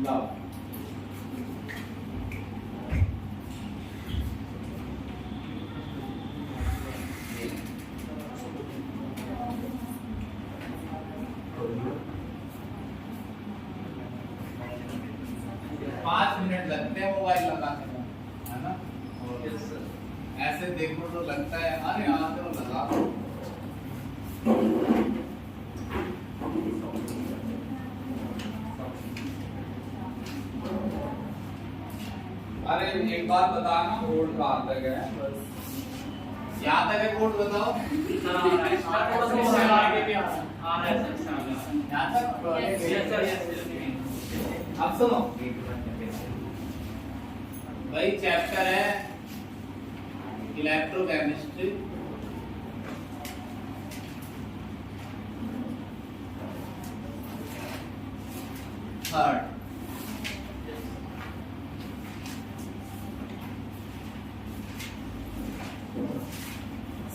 लाओ। पाँच मिनट लगते हैं मोबाइल लगाने में, है ना? ऐसे देखो तो लगता है अरे यहाँ तो लगा। अरे एक बार बताना कोड कहाँ तक है, बस यहाँ तक है कोड बताओ। यहाँ तक अब सुनो भाई, चैप्टर है इलेक्ट्रोकेमिस्ट्री, थर्ड।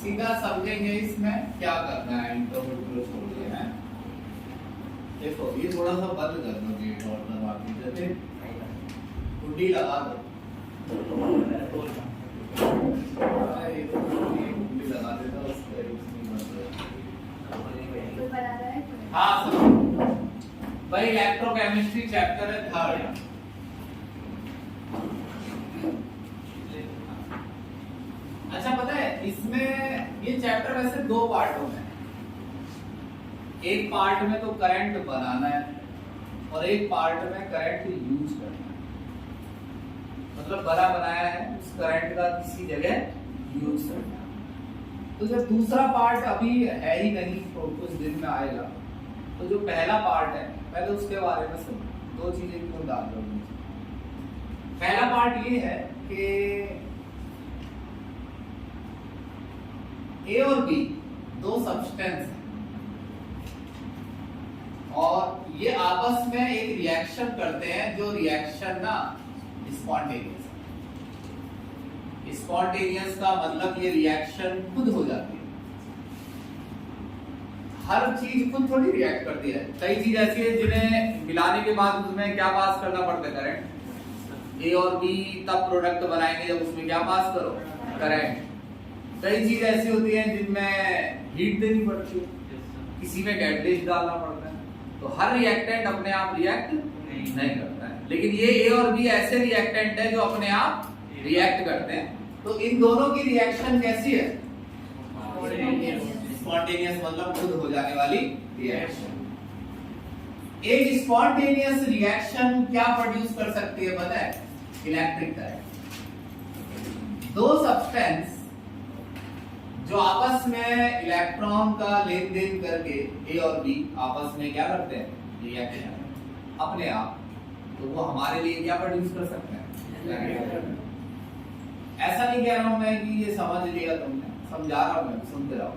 सीधा समझेंगे इसमें क्या करना है, इंट्रोड्यूस हो गया है। देखो ये थोड़ा सा बंद कर दो गेट और दबा के, जैसे कुंडी लगा दो। ये तो कुंडी लगा देता उससे हाँ सुनो भाई, इलेक्ट्रोकेमिस्ट्री चैप्टर है थर्ड। अच्छा पता है इसमें ये चैप्टर वैसे दो पार्टों में, एक पार्ट में तो करंट बनाना है और एक पार्ट में करंट यूज करना है। मतलब बड़ा बनाया है, उस करंट का किसी जगह यूज करना है। तो जब दूसरा पार्ट अभी है ही नहीं, तो कुछ दिन में आएगा, तो जो पहला पार्ट है पहले उसके बारे में सुनो। दो चीजें क्यों डाल रहा हूँ। पहला पार्ट ये है कि ए और बी दो सब्सटेंस हैं और ये आपस में एक रिएक्शन करते हैं, जो रिएक्शन ना स्पॉन्टेनियस। स्पॉन्टेनियस का मतलब ये रिएक्शन खुद हो जाती है। हर चीज खुद थोड़ी रिएक्ट करती है। कई चीज ऐसी है जिन्हें मिलाने के बाद उसमें क्या पास करना पड़ता है, करंट। ए और बी तब प्रोडक्ट बनाएंगे जब उसमें क्या पास करो, करंट। कई चीज ऐसी होती है जिनमें हीट देनी पड़ती है, किसी में कैटलिस्ट डालना पड़ता है। तो हर रिएक्टेंट अपने आप रिएक्ट नहीं करता है, लेकिन ये ए और बी ऐसे रिएक्टेंट है जो अपने आप रिएक्ट करते हैं। तो इन दोनों की रिएक्शन कैसी है, स्पॉन्टेनियस, मतलब खुद हो जाने वाली रिएक्शन। एक स्पॉन्टेनियस रिएक्शन क्या प्रोड्यूस कर सकती है पता है, इलेक्ट्रिक करंट। दो सब्सटेंस जो आपस में इलेक्ट्रॉन का लेन देन करके ए और बी आपस में क्या करते हैं, रिएक्शन अपने आप, तो वो हमारे लिए क्या प्रोड्यूस कर सकते हैं। ऐसा नहीं कह रहा हूं मैं कि ये समझ लिया तुमने, समझा रहा हूं मैं, सुनते रहो।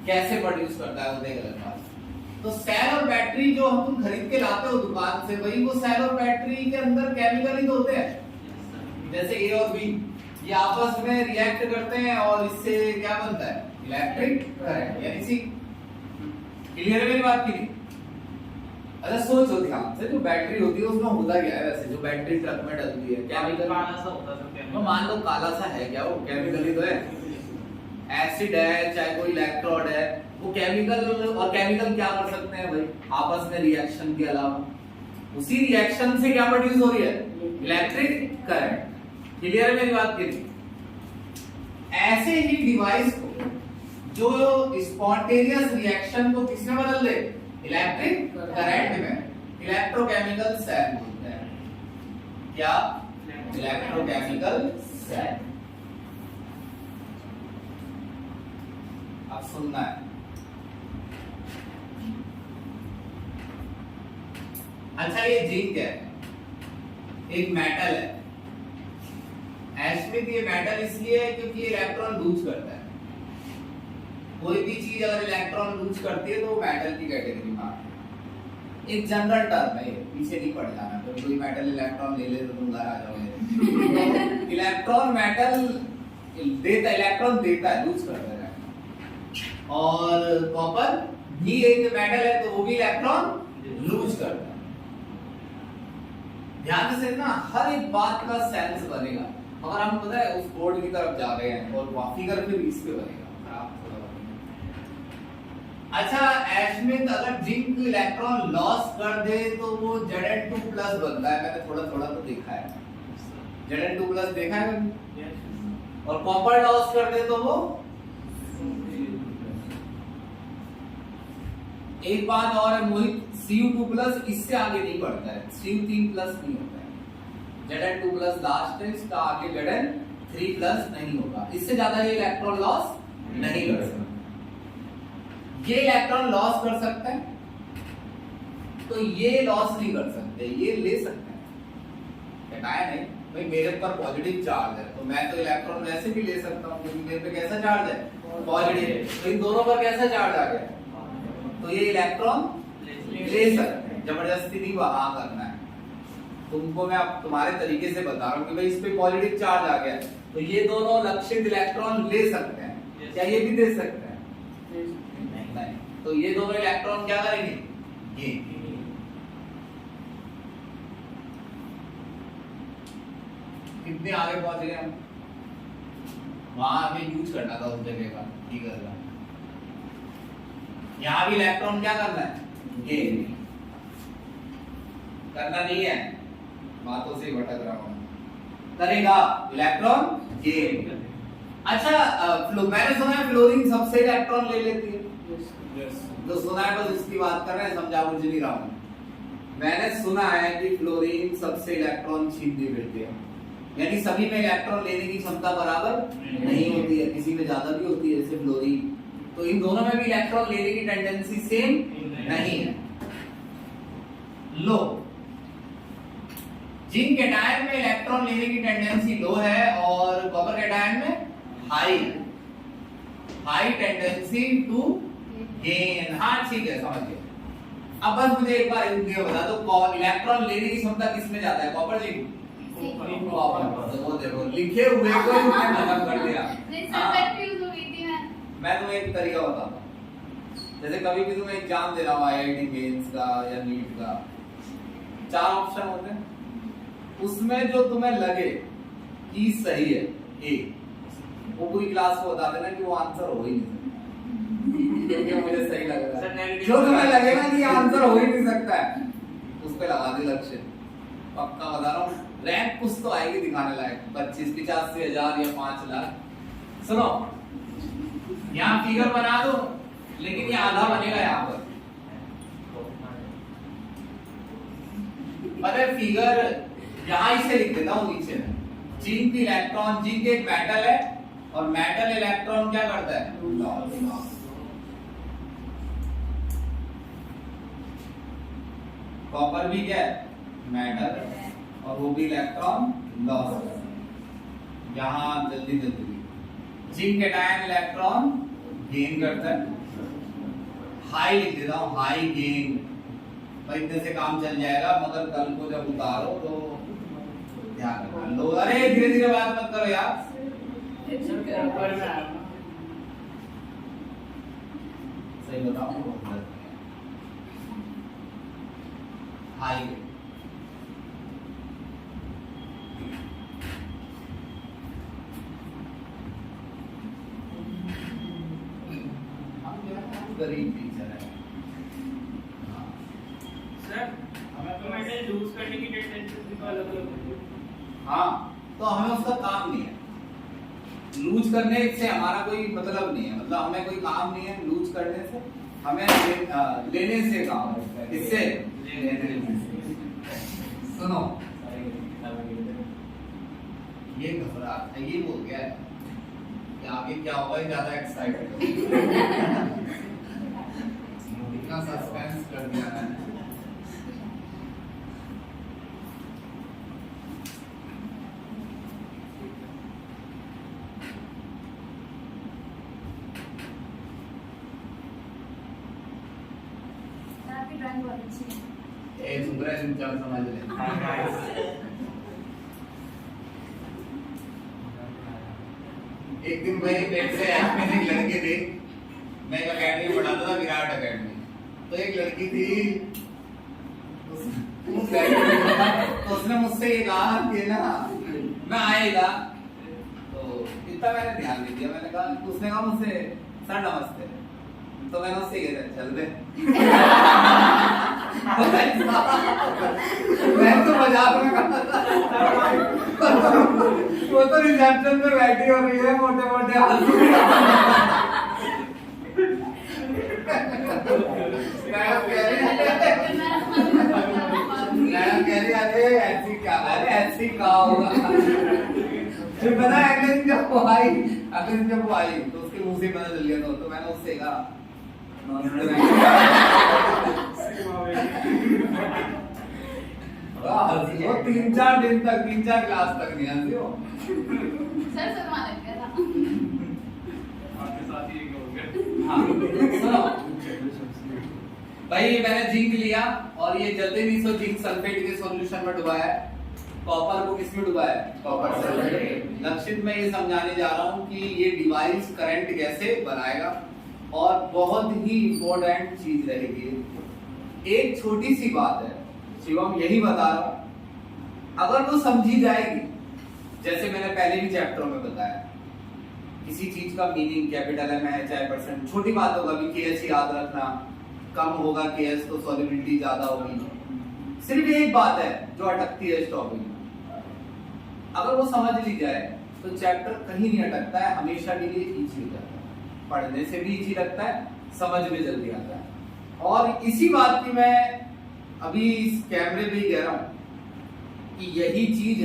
कैसे प्रोड्यूस करता है वो देख लेना। तो सेल और बैटरी जो हम तुम खरीद के लाते हो दुकान से, वही वो सेल और बैटरी के अंदर केमिकल ही तो होते हैं। जैसे ए और बी ये आपस में रिएक्ट करते हैं और इससे क्या बनता है, इलेक्ट्रिक करंट, यानी सी। क्लियर है मेरी बात की नहीं? अच्छा सोचो ध्यान से, जो बैटरी होती है उसमें होता क्या है वैसे, जो बैटरी ट्रक में डलती है, केमिकल काला सा होता है। तो मान लो काला सा है, क्या वो केमिकल ही तो है। एसिड है चाहे कोई इलेक्ट्रोड है, वो केमिकल। और केमिकल क्या कर सकते हैं भाई, आपस में रिएक्शन के अलावा उसी रिएक्शन से क्या प्रोड्यूस हो रही है, इलेक्ट्रिक करंट। क्लियर है मेरी बात की नहीं? ऐसे ही डिवाइस को जो स्पॉन्टेनियस रिएक्शन को किसमें बदल दे, इलेक्ट्रिक करंट में, इलेक्ट्रोकेमिकल सेल बोलते हैं। क्या, इलेक्ट्रोकेमिकल सेल। अब सुनना है, अच्छा ये जिंक है, एक मेटल है। एस्मिथ ये मेटल इसलिए है क्योंकि इलेक्ट्रॉन लूज करता है। कोई भी चीज अगर इलेक्ट्रॉन लूज करती है तो वो मेटल की कैटेगरी में आती है। एक जनरल टर्म है, पीछे नहीं पड़ जाना, तो कोई मेटल इलेक्ट्रॉन ले ले तो तुम घर आ जाओगे। इलेक्ट्रॉन मेटल देता, इलेक्ट्रॉन देता है, लूज करता है। और कॉपर भी एक मेटल है तो वो भी इलेक्ट्रॉन लूज करता है। ध्यान से ना हर एक बात का सेंस बनेगा। अगर हम पता है उस बोर्ड की तरफ जा रहे हैं और वहां फिगर फिर इस पे बनेगा। अच्छा एशमित अगर जिंक इलेक्ट्रॉन लॉस कर दे तो वो Zn2 प्लस बनता है। मैंने थोड़ा थोड़ा तो देखा है, Zn2 प्लस देखा है कभी? और कॉपर लॉस कर दे तो वो एक बात और है मोहित, Cu2 प्लस इससे आगे नहीं बढ़ता है, Cu3 प्लस नहीं होता है। Zn2 प्लस लास्ट है, इसका आगे Zn3 प्लस नहीं होगा, इससे ज्यादा ये इलेक्ट्रॉन लॉस नहीं कर सकता। ये इलेक्ट्रॉन लॉस कर सकता है तो ये लॉस नहीं कर सकते, ये ले सकते हैं। घटाया नहीं भाई, मेरे पर पॉजिटिव चार्ज है तो मैं तो इलेक्ट्रॉन वैसे भी ले सकता हूं क्योंकि मेरे पे कैसा चार्ज है, पॉजिटिव। तो इन दोनों पर कैसा चार्ज आ गया, तो ये इलेक्ट्रॉन ले सकते हैं, जबरदस्ती नहीं वहां करना है। तुमको मैं अब तुम्हारे तरीके से बता रहा हूँ कि भाई इस पे पॉजिटिव चार्ज आ गया तो ये दोनों लक्षित इलेक्ट्रॉन ले सकते हैं, क्या ये भी दे सकते हैं? नहीं। तो ये दोनों इलेक्ट्रॉन क्या करेंगे, ये कितने आगे पहुंच गए हम, वहां हमें यूज करना था उस जगह का, ठीक है। यहाँ भी इलेक्ट्रॉन क्या करना है, गेन करना नहीं है, बातों से भटक रहा हूं, करेगा इलेक्ट्रॉन गेन। अच्छा मैंने सुना है फ्लोरीन सबसे इलेक्ट्रॉन ले लेती है, तो सुना है बस उसकी बात कर रहे हैं, समझा मुझे नहीं रहा हूं। मैंने सुना है कि फ्लोरीन सबसे इलेक्ट्रॉन छीनती फिरती है, यानी सभी में इलेक्ट्रॉन लेने की क्षमता बराबर नहीं होती है, किसी में ज्यादा भी होती है, जैसे फ्लोरीन। तो इन दोनों में भी इलेक्ट्रॉन लेने की टेंडेंसी सेम नहीं है। लो जिंक कैटायन में इलेक्ट्रॉन लेने की टेंडेंसी लो है और कॉपर कैटायन में हाई टेंडेंसी टू गेन। हाँ ठीक है, समझ गए। अब बस मुझे एक बार ये बता दो, इलेक्ट्रॉन लेने की क्षमता किसमें ज्यादा है, कॉपर जिंक? कॉपर। वो देखो लिखे हुए को ही मैंने खत्म कर दिया। नहीं सर, कंफ्यूज हो गई थी मैं तुम्हें एक तरीका बताता हूँ। जैसे कभी भी तुम्हें एग्जाम देना हो IIT मेंस का या नीट का, 4 ऑप्शन होते हैं, उसमें जो तुम्हें लगे कि सही है ए, वो पूरी क्लास को बता देना कि वो आंसर हो ही नहीं सकता, क्योंकि मुझे सही लग रहा है। जो तुम्हें लगेगा कि आंसर हो ही नहीं सकता है उस पे लगा दे लक्ष्य, पक्का बता रहा हूँ। रैंक कुछ तो आएगी दिखाने लायक, 25-85 हजार या 5 लाख। सुनो यहाँ फिगर बना दो, लेकिन ये आधा बनेगा यहाँ पर, पता है फिगर यहाँ इसे लिख देता हूँ नीचे में। जिंक इलेक्ट्रॉन, जिंक एक मेटल है और मेटल इलेक्ट्रॉन क्या करता है, लॉस। कॉपर भी क्या है, मेटल, और वो भी इलेक्ट्रॉन लॉस। यहाँ जल्दी जल्दी जिंक कैटायन इलेक्ट्रॉन गेन करता है, हाई लिख देता हूँ, हाई गेन। भाई इतने से काम चल जाएगा, मगर कल को जब उतारो तो ध्यान रखना। लो अरे धीरे धीरे बात मत करो यार, सही बताओ। हाई गरीब टीचर है सर, हमें तो मेटल लूज करने की टेंडेंसी तो अलग अलग होती है। हाँ तो हमें उसका काम नहीं है, लूज करने से हमारा कोई मतलब नहीं है, मतलब हमें कोई काम नहीं है लूज करने से, हमें लेने से काम है। किससे? सुनो ये घबराहट है, ये बोल गया है कि आगे क्या होगा, ज्यादा एक्साइटेड इतना सस्पेंस कर दिया है। चल समझ ले। एक दिन मेरे पेट से एक लड़के थे, मैं एक अकेडमी पढ़ाता था, विराट अकेडमी। तो एक लड़की थी, उस तो उसने मुझसे ये कहा कि ना मैं आएगा, तो इतना मैंने ध्यान नहीं दिया। मैंने कहा, उसने कहा मुझसे सर नमस्ते, तो मैंने उससे ये कहा चल दे। मैं तो मजाक में कर रहा था, वो तो रिसेप्शन में बैठी हो रही है मोटे मोटे हाथ अरे ऐसी क्या, अरे ऐसी क्या होगा। फिर पता है अगले दिन जब वो आई तो उसके मुंह से पता चल गया था। तो मैंने उससे कहा वो 3-4 दिन तक 3-4 क्लास तक नहीं हंसी हो। सर शर्मा लग गया था। आपके साथ ही एक हो गया। हाँ सुनो भाई, मैंने जिंक लिया और ये जल्दी नहीं सो जिंक सल्फेट के सॉल्यूशन में डुबाया है। कॉपर को किसमें डुबाया है? Copper sulphate. लक्षित में ये समझाने जा रहा हूँ कि ये डिवाइस करंट कैसे बनाएगा और बहुत ही इंपॉर्टेंट चीज रहेगी। एक छोटी सी बात है शिवम, यही बता रहा हूं, अगर वो समझी जाएगी, जैसे मैंने पहले भी चैप्टरों में बताया, किसी चीज का मीनिंग कैपिटल एम है चाहे परसेंट, छोटी बात होगा कि केएस याद रखना, कम होगा केएस तो सॉल्युबिलिटी ज्यादा होगी। सिर्फ एक बात है जो अटकती है इस टॉपिक में, अगर वो समझ ली जाए तो चैप्टर कहीं नहीं अटकता है, हमेशा के लिए इजी हो जाता है, पढ़ने से भी इजी लगता है, समझ में जल्दी आता है। और इसी बात की मैं अभी इस कैमरे पे ही कह रहा हूं कि यही चीज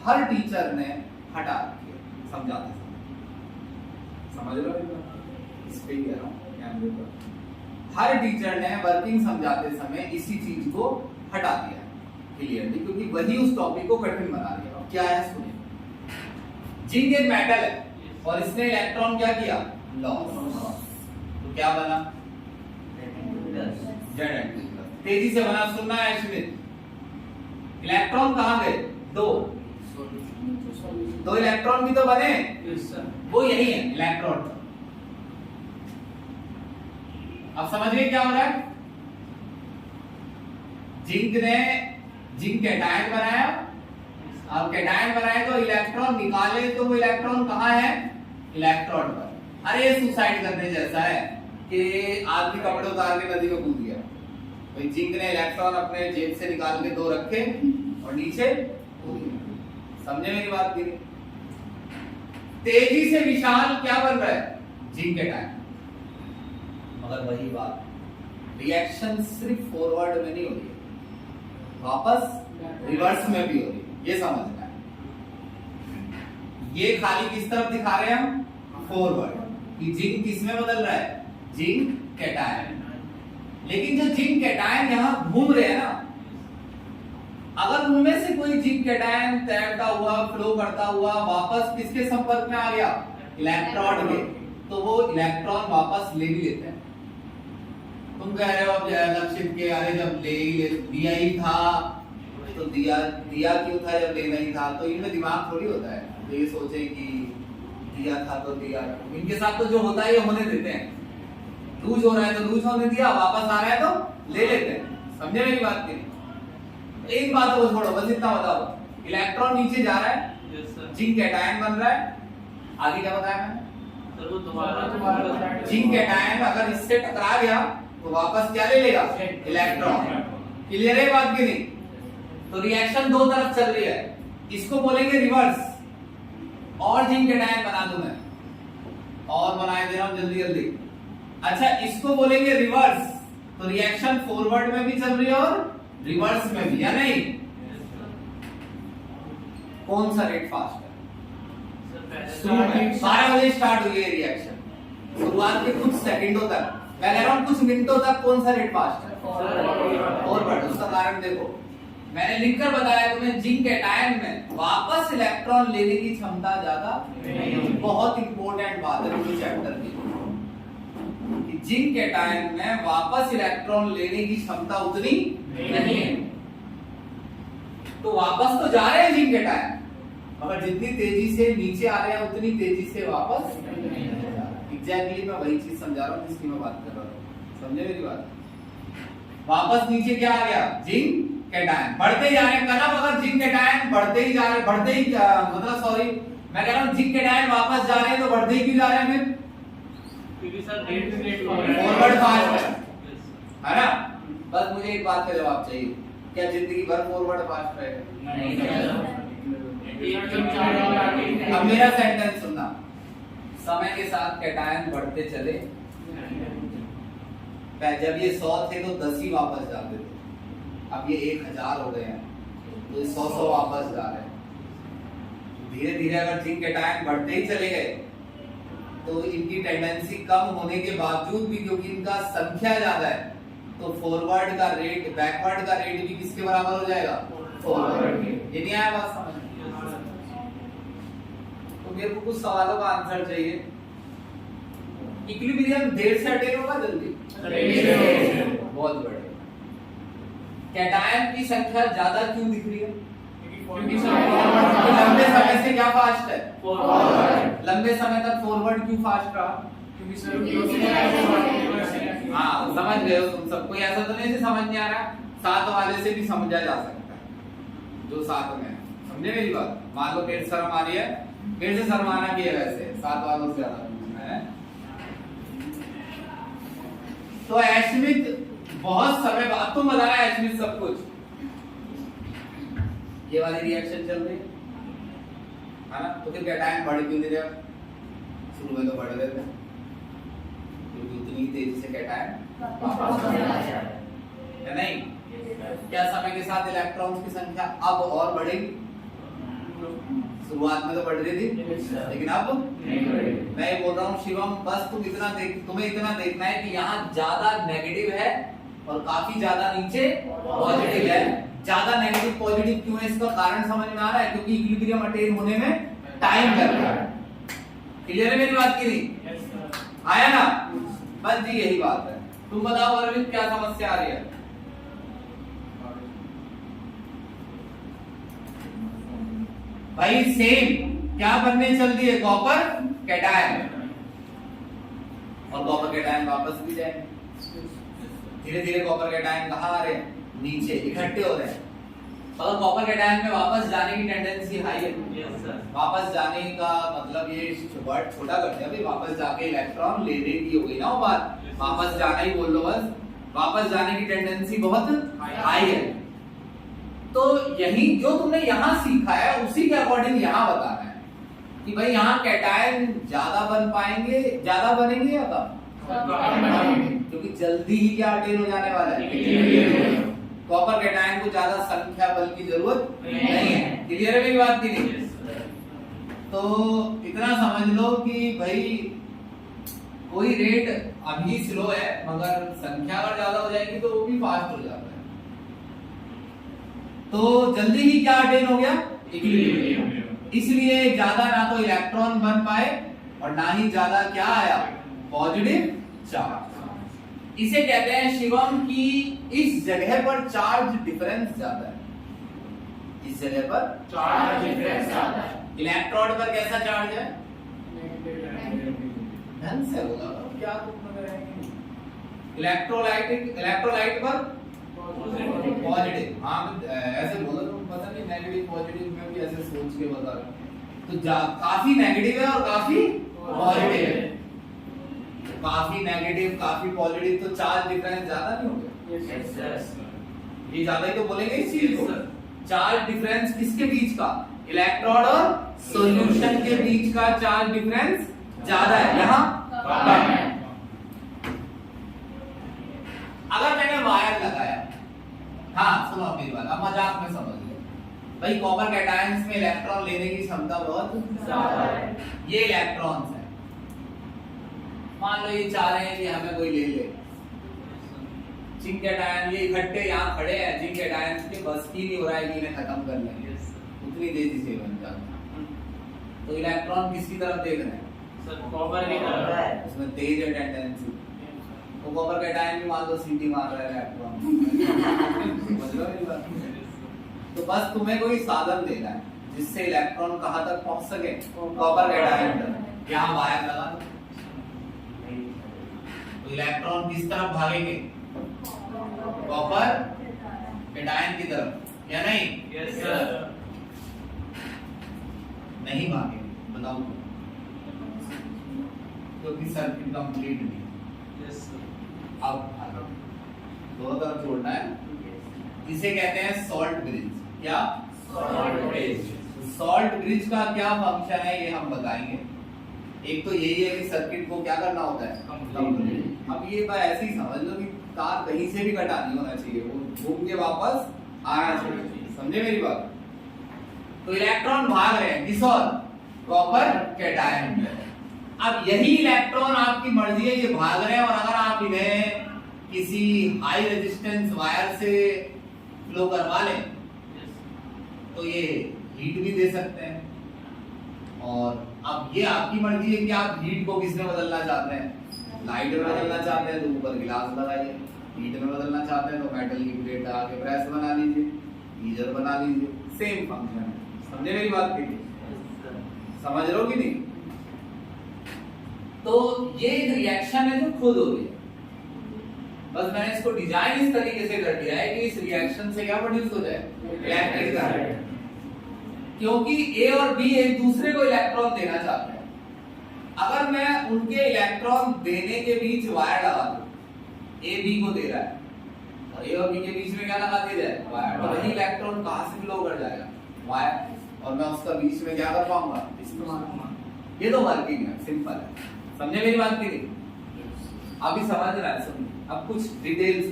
हर टीचर ने हटा रखी है समझाते समय। समझ रहे हो? इस पे ही कह रहा हूं कैमरे पर, हर टीचर ने वर्किंग समझाते समय इसी चीज को हटा दिया क्लियरली, क्योंकि वही उस टॉपिक को कठिन बना दिया। अब क्या है सुनिए, जिंक एक मेटल है और इसने इलेक्ट्रॉन क्या किया? लॉस। तो क्या बना? जेड। तेजी से बना, सुनना है स्मिथ। इलेक्ट्रॉन कहां गए? दो इलेक्ट्रॉन भी तो बने, वो यही है इलेक्ट्रॉन। अब समझिए क्या हो रहा है। जिंक कैटायन बनाया, अब कैटायन बनाए तो इलेक्ट्रॉन निकाले तो वो इलेक्ट्रॉन कहां है? इलेक्ट्रॉन पर। अरे ये सुसाइड करने जैसा है कि आदमी कपड़े उतार के नदी में कूद गया। भाई जिंक ने इलेक्ट्रॉन अपने जेब से निकाल के 2 रखे और नीचे कूद गया। समझे मेरी बात की? तेजी से विशाल क्या बन रहा है? Zinc cation. मगर वही बात, रिएक्शन सिर्फ फॉरवर्ड में नहीं हो रही है, वापस रिवर्स में भी हो रही है। ये समझना है। ये खाली किस तरफ दिखा रहे हैं हम? फॉरवर्ड, कि जिंक किस में बदल रहा है? Zinc cation. लेकिन जो जिंक कैटायन यहां घूम रहे हैं ना, अगर उनमें से कोई जिंक कैटायन तैरता हुआ फ्लो करता हुआ वापस किसके संपर्क में आ गया? इलेक्ट्रॉन के, तो वो इलेक्ट्रॉन वापस ले भी लेते हैं। तुम कह रहे हो अब लक्षित के, अरे जब दिया ही था तो दिया क्यों था जब लेना ही था? तो इनमें दिमाग थोड़ी होता है तो ये सोचे कि दिया था तो दिया। इनके साथ तो जो होता है ये होने देते हैं, लूज हो रहा है तो लूज होने दिया, वापस आ रहा है तो ले लेते हैं। समझे मेरी बात की? एक बात को छोड़ो, बस इतना बताओ, इलेक्ट्रॉन नीचे जा रहा है, जिंक कैटायन बन रहा है, आगे क्या बताया मैंने? जिंक कैटायन अगर इससे टकरा गया तो वापस क्या ले लेगा? इलेक्ट्रॉन। क्लियर है बात की नहीं? तो रिएक्शन दो तरफ चल रही है, इसको बोलेंगे रिवर्स। और जिंक कैटायन बना दूं मैं, और बनाए दे रहा हूं जल्दी जल्दी। अच्छा, इसको बोलेंगे रिवर्स, तो रिएक्शन फॉरवर्ड में भी चल रही है और रिवर्स में भी, या नहीं? कौन सा रेट फास्ट है? 12 बजे स्टार्ट हुई है रिएक्शन, शुरुआत के कुछ सेकंडों तक, मैं कह रहा हूं कुछ मिनटों तक कौन सा रेट फास्ट है? फॉरवर्ड। उसका कारण देखो, मैंने लिखकर बताया तुम्हें, जिंक कैटायन में वापस इलेक्ट्रॉन लेने की क्षमता ज्यादा नहीं। बहुत इंपॉर्टेंट बात है पूरे चैप्टर की, कि जिंक कैटायन में वापस इलेक्ट्रॉन लेने की क्षमता उतनी नहीं है। तो वापस तो जा रहे हैं जिंक कैटायन, मगर जितनी तेजी से नीचे आ रहे हैं उतनी तेजी से वापस एग्जैक्टली मैं वही चीज समझा रहा हूं जिसकी मैं बात कर रहा हूं। समझे मेरी बात? वापस नीचे क्या आ गया? जिंक कैटायन बढ़ते जा रहे हैं। कनम अगर जिंक कैटायन बढ़ते ही जा रहे हैं, बढ़ते ही मतलब सॉरी मैं कह रहा हूँ जिंक कैटायन वापस जा रहे हैं तो बढ़ते ही क्यों जा रहे हैं फिर? क्योंकि सर रेट फॉरवर्ड फास्ट है ना? बस मुझे एक बात का जवाब चाहिए, क्या जिंदगी भर फॉरवर्ड फास्ट रहेगा? नहीं। अब मेरा सेंटेंस सुनना, समय के साथ कैटायन बढ़ते चले, जब ये 100 थे तो 10 ही वापस जाते थे, अब ये 1000 हो गए हैं तो 100 वापस जा रहे हैं। धीरे धीरे अगर जिंक कैटायन बढ़ते ही चले गए तो इनकी टेंडेंसी कम होने के बावजूद भी, क्योंकि इनका संख्या ज्यादा है, तो फॉरवर्ड का रेट बैकवर्ड का रेट भी किसके बराबर हो जाएगा? फॉरवर्ड के। ये नहीं आया बात समझ? तो मेरे को कुछ सवालों का आंसर चाहिए। इक्विलिब्रियम देर से अटेन होगा जल्दी? बहुत बढ़िया। कैटायन की संख्या ज्यादा क्यों दिख रही है? लंबे समय से क्या फास्ट है? फॉरवर्ड। लंबे समय तक फॉरवर्ड क्यों फास्ट रहा? हाँ समझ गए हो तुम सब। कोई ऐसा तो नहीं से समझ नहीं आ रहा? साथ वाले से भी समझा जा सकता है जो साथ में है। समझे मेरी बात? मान लो मेरे शर्म आ रही है, मेरे से शर्माना भी है, वैसे साथ वालों से ज्यादा है। तो एशमित बहुत समय बाद तुम बता रहा है एशमित सब कुछ, ये वाली रिएक्शन चल रही है ना? तो फिर कैटायन बढ़ क्यों नहीं रहे? शुरू में तो बढ़ रहे थे क्योंकि उतनी तेजी से कैटायन वापस है नहीं? क्या समय के साथ इलेक्ट्रॉन्स की संख्या अब और बढ़ेगी? शुरुआत में तो बढ़ रही थी लेकिन अब मैं बोल रहा हूँ शिवम, बस तुम्हें इतना देखना है कि यहाँ ज्यादा नेगेटिव है और काफी ज्यादा नीचे पॉजिटिव है। ज्यादा नेगेटिव पॉजिटिव क्यों है इसका कारण समझ में आ रहा है? क्योंकि इक्विलिब्रियम अटेन होने में टाइम लगता है। क्लियर है मेरी बात की नहीं? आया ना? बस जी यही बात है। तुम बताओ अरविंद क्या समस्या आ रही है? भाई सेम क्या बनने चल रही है? कॉपर कैटायन, और कॉपर कैटायन वापस भी जाएंगे। धीरे धीरे कॉपर कैटायन कहाँ आ रहे हैं? नीचे इकट्ठे हो रहे हैं। अगर कॉपर कैटायन में वापस जाने की टेंडेंसी हाई है, वापस जाने का मतलब ये वर्ड छोटा करते हैं भाई, वापस जाके इलेक्ट्रॉन लेने की हो गई ना वो बात, वापस जाना ही बोल लो बस। वापस जाने की टेंडेंसी बहुत हाई है। तो यही जो तुमने यहाँ सीखा है उसी के अकॉर्डिंग यहाँ बताना है कि भाई यहाँ कैटायन ज्यादा बन पाएंगे, ज्यादा बनेंगे या कम? क्योंकि जल्दी ही क्या अटेन हो जाने वाला है? कॉपर कैटायन को ज्यादा संख्या बल की जरूरत नहीं है। क्लियर है मेरी बात की नहीं? तो इतना समझ लो कि भाई कोई रेट अभी स्लो है मगर संख्या अगर ज्यादा हो जाएगी तो वो भी फास्ट हो जाता है। तो जल्दी ही क्या अटेन हो गया? इक्विलिब्रियम। इसलिए ज्यादा ना तो इलेक्ट्रॉन बन पाए और ना ही ज्यादा क्या आया? Positive charge. इसे कहते हैं शिवम की इस जगह पर चार्ज डिफरेंस ज्यादा है। इस जगह पर चार्ज डिफरेंस ज्यादा है। इलेक्ट्रोड पर कैसा चार्ज है? ढंग से होगा क्या तुम करेंगे? इलेक्ट्रोलाइट पर पॉजिटिव। हाँ ऐसे बोलो तुम, पता नहीं नेगेटिव पॉजिटिव में भी ऐसे सोच के बता रहे हो। तो काफी नेगेटिव है और काफी पॉजिटिव है। काफी नेगेटिव काफी पॉजिटिव तो चार्ज डिफरेंस ज्यादा नहीं होगा? ये ज्यादा ही तो बोलेंगे इस चीज को। चार्ज डिफरेंस किसके बीच का? इलेक्ट्रोड और सॉल्यूशन के बीच का चार्ज डिफरेंस ज्यादा है, यहाँ कम है। अगर मैंने वायर लगाया, हाँ सुनो मेरी बात, अब मजाक में समझ लो भाई, कॉपर कैटायंस में इलेक्ट्रॉन लेने की क्षमता बहुत ज्यादा है। ये इलेक्ट्रॉन्स है, मान लो ये चाह रहे हैं कि हमें कोई ले ले। जिंक कैटायन ये इकट्ठे यहाँ खड़े हैं, जिंक कैटायंस के बस की नहीं हो रहा है कि इन्हें खत्म कर लेंगे, उतनी तेजी से बन जाता। तो इलेक्ट्रॉन किसकी तरफ देख रहे हैं? सर कॉपर की तरफ। उसमें तेज है टेंडेंसी। तो कॉपर कैटायन भी मान लो सीटी मार रहा है इलेक्ट्रॉन। समझ लो मेरी बात? तो बस तुम्हें कोई साधन देना है जिससे इलेक्ट्रॉन कहां तक पहुंच सके? कॉपर कैटायन तक। यहाँ वायर लगा दो, तो इलेक्ट्रॉन किस तरफ भागेंगे? कॉपर कैटायन की तरफ या नहीं? Yes sir. नहीं भागेंगे, बताओ क्यों? क्योंकि सर्किट कंप्लीट नहीं। Yes sir. अब दोनों तरफ जोड़ना है। इसे कहते हैं सॉल्ट ब्रिज। क्या? Salt bridge. सॉल्ट ब्रिज का क्या फंक्शन है ये हम बताएंगे। एक तो यही है कि सर्किट को क्या करना होता है? Complete। अब ये बात ऐसे ही समझ लो कि तार कहीं से भी कटा नहीं होना चाहिए, वो घूम के वापस आना चाहिए। समझे मेरी बात? तो इलेक्ट्रॉन भाग रहे हैं किस ओर? कॉपर कैटायन में। अब यही इलेक्ट्रॉन आपकी मर्जी है ये भाग रहे हैं, और अगर आप इन्हें किसी हाई रेजिस्टेंस वायर से फ्लो करवा लें तो ये हीट भी दे सकते हैं। और अब ये आपकी मर्जी है कि आप हीट को किस में बदलना चाहते हैं। लाइट में बदलना चाहते हैं तो ऊपर गिलास लगाइए, हीट में बदलना चाहते हैं तो मेटल की प्लेट लगा के प्रेस बना लीजिए, गीजर बना लीजिए। सेम फंक्शन है। समझे मेरी बात? की समझ रहे हो कि नहीं? तो ये एक रिएक्शन है जो खुद हो रही है, बस मैंने इसको डिजाइन इस तरीके से कर दिया है कि इस रिएक्शन से क्या प्रोड्यूस हो जाए? Electric current. क्योंकि ए और बी एक दूसरे को इलेक्ट्रॉन देना चाहते हैं। अगर मैं उनके इलेक्ट्रॉन देने के बीच वायर लगा दूं, ए बी को दे रहा है और ए और बी के बीच में क्या लगा दिया जाए? वायर। तो वही इलेक्ट्रॉन कहां से फ्लो कर जाएगा? वायर। और मैं उसका बीच में क्या कर पाऊंगा? इस्तेमाल। ये तो वर्किंग है, सिंपल है। समझे मेरी बात? की नहीं अभी समझ रहा है? समझ। अब कुछ डिटेल्स।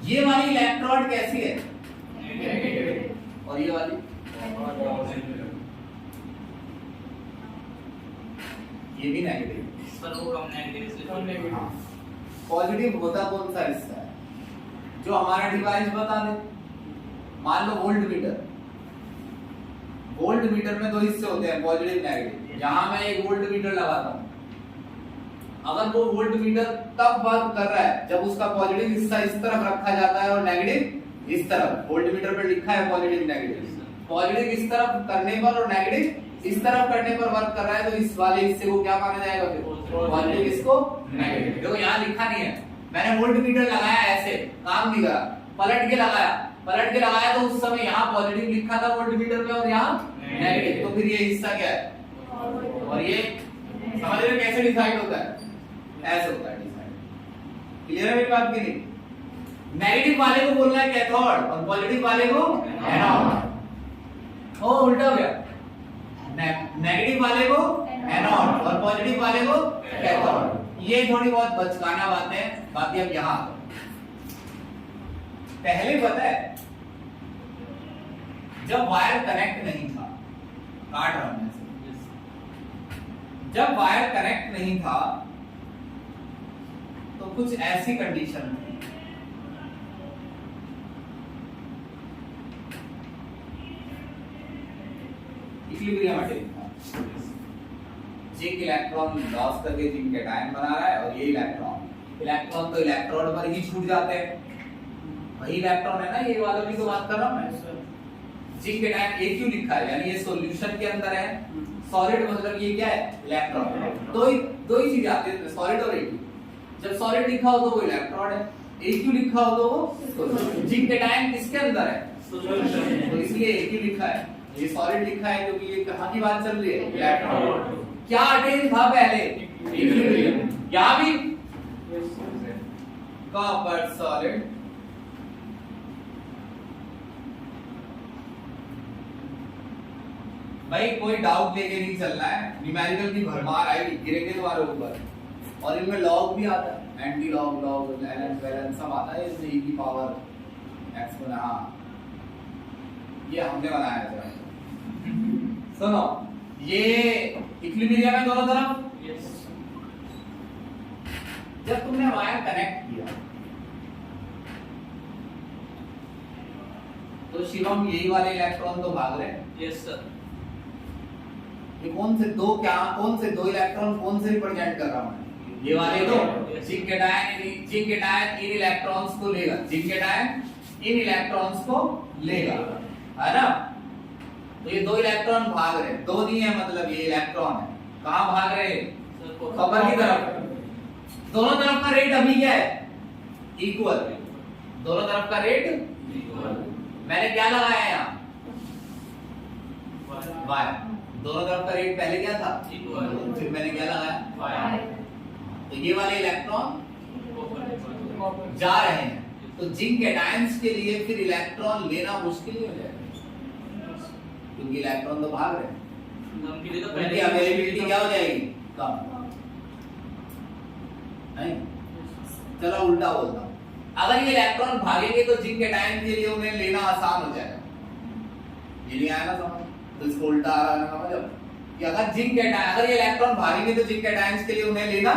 ये वाली इलेक्ट्रोड कैसी है? नेगेटिव। और ये वाली? ये भी नेगेटिव। सर वो कम नेगेटिव इसलिए हाँ। पॉजिटिव होता कौन सा हिस्सा है? जो हमारा डिवाइस बता दे। मान लो वोल्ट मीटर। वोल्ट मीटर में दो हिस्से होते हैं, पॉजिटिव नेगेटिव। यहां मैं एक वोल्ट मीटर लगाता हूं, अगर वो वोल्ट मीटर तब वर्क कर रहा है जब उसका पॉजिटिव हिस्सा इस तरफ रखा जाता है और नेगेटिव इस तरफ। वोल्ट मीटर पे लिखा है पॉजिटिव नेगेटिव। पॉजिटिव इस तरफ करने पर और नेगेटिव इस तरफ करने पर वर्क कर रहा है, तो इस वाले हिस्से को क्या माना जाएगा फिर? पॉजिटिव, इसको नेगेटिव। देखो यहाँ लिखा नहीं है, मैंने वोल्ट मीटर लगाया ऐसे, काम नहीं करा, पलट के लगाया तो उस समय यहाँ पॉजिटिव लिखा था वोल्ट मीटर में और यहाँ नेगेटिव। तो फिर ये हिस्सा क्या है? और ये समझ रहे कैसे डिसाइड होता है? ऐसे होता है डिसाइड। क्लियर है मेरी बात की नहीं? नेगेटिव वाले को बोलना है कैथोड और पॉजिटिव वाले को एनोड। ओ उल्टा हो गया, नेगेटिव वाले को एनोड और पॉजिटिव वाले को कैथोड। ये थोड़ी बहुत बचकाना बातें हैं, बाकी अब यहाँ पहले पता है जब वायर कनेक्ट नहीं था, काट रहा हूं जब वायर कनेक्ट नहीं था तो कुछ ऐसी कंडीशन थी। इक्विलिब्रियम अटेन था। जिंक इलेक्ट्रॉन लॉस करके जिंक कैटायन बना रहा है और ये इलेक्ट्रॉन तो इलेक्ट्रोड पर ही छूट जाते हैं। वही इलेक्ट्रॉन है ना, ये वाला भी तो बात कर रहा हूं मैं। जिंक कैटायन ए क्यों लिखा है? यानी ये सॉल्यूशन के अंदर है। सॉलिड मतलब ये क्या है? इलेक्ट्रॉन। दो ही चीजें आती है, सॉलिड और एक्यू। जब सॉलिड लिखा हो तो वो इलेक्ट्रोड है, एक्यू लिखा हो तो वो जिंक कैटायन किसके अंदर है? सॉल्यूशन। तो इसलिए एक्यू लिखा है। ये सॉलिड लिखा है क्योंकि ये कहां की बात चल रही है? इलेक्ट्रॉन। क्या अटेन था पहले? इक्विलिब्रियम। यहां भी कॉपर सॉलिड भाई कोई डाउट लेके नहीं चलना है। न्यूमेरिकल की भरमार आएगी, गिरेंगे तुम्हारे ऊपर। और इनमें लॉग भी आता है, anti log, log, ln, ln सब आता है। इसमें e की पावर x बना, हाँ ये हमने बनाया था। सुनो, ये इक्विलिब्रियम है दोनों तरफ। जब तुमने वायर कनेक्ट किया तो शिवम यही वाले इलेक्ट्रॉन तो भाग रहे हैं। Yes sir. ये कौन से दो इलेक्ट्रॉन कौन से रिप्रेजेंट कर रहा हूं? ये वाले दो। जिंक कैटायन इन इलेक्ट्रॉन्स को लेगा, जिंक कैटायन इन इलेक्ट्रॉन्स को लेगा, है ना? तो ये दो इलेक्ट्रॉन भाग रहे हैं, दो नहीं है मतलब ये इलेक्ट्रॉन है। कहां भाग रहे हैं? कॉपर की तरफ। दोनों तरफ का रेट अभी क्या है? इक्वल। दोनों तरफ का रेट मैंने क्या लगाया यहाँ y, दोनों तरफ का रेट पहले क्या था फिर मैंने क्या लगाया तो ये वाले इलेक्ट्रॉन जा रहे हैं तो जिंक कैटायंस के लिए फिर इलेक्ट्रॉन लेना मुश्किल नहीं हो जाएगा क्योंकि इलेक्ट्रॉन तो भाग रहे हैं उनकी अवेलेबिलिटी क्या हो जाएगी कम नहीं। चलो उल्टा बोलता हूं, अगर ये इलेक्ट्रॉन भागेंगे तो जिंक कैटायन के लिए उन्हें लेना आसान हो जाएगा। ये नहीं आया ना समझ, तो इसको उल्टा आ रहा है ना समझ अब कि अगर जिंक कैटायन अगर ये इलेक्ट्रॉन भागेंगे तो जिंक कैटायंस के लिए उन्हें लेना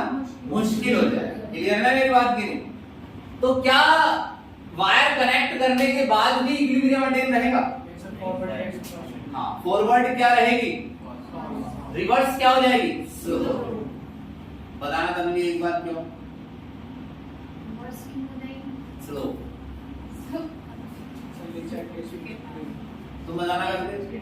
मुश्किल हो जाएगा। क्लियर है ना मेरी बात की नहीं? तो क्या वायर कनेक्ट करने के बाद भी इक्विलिब्रियम मेंटेन रहेगा? हाँ, फॉरवर्ड क्या रहेगी, रिवर्स क्या हो जाएगी, स्लो। बताना तभी एक बार क्यों स्लो, तुम बताना कैसे?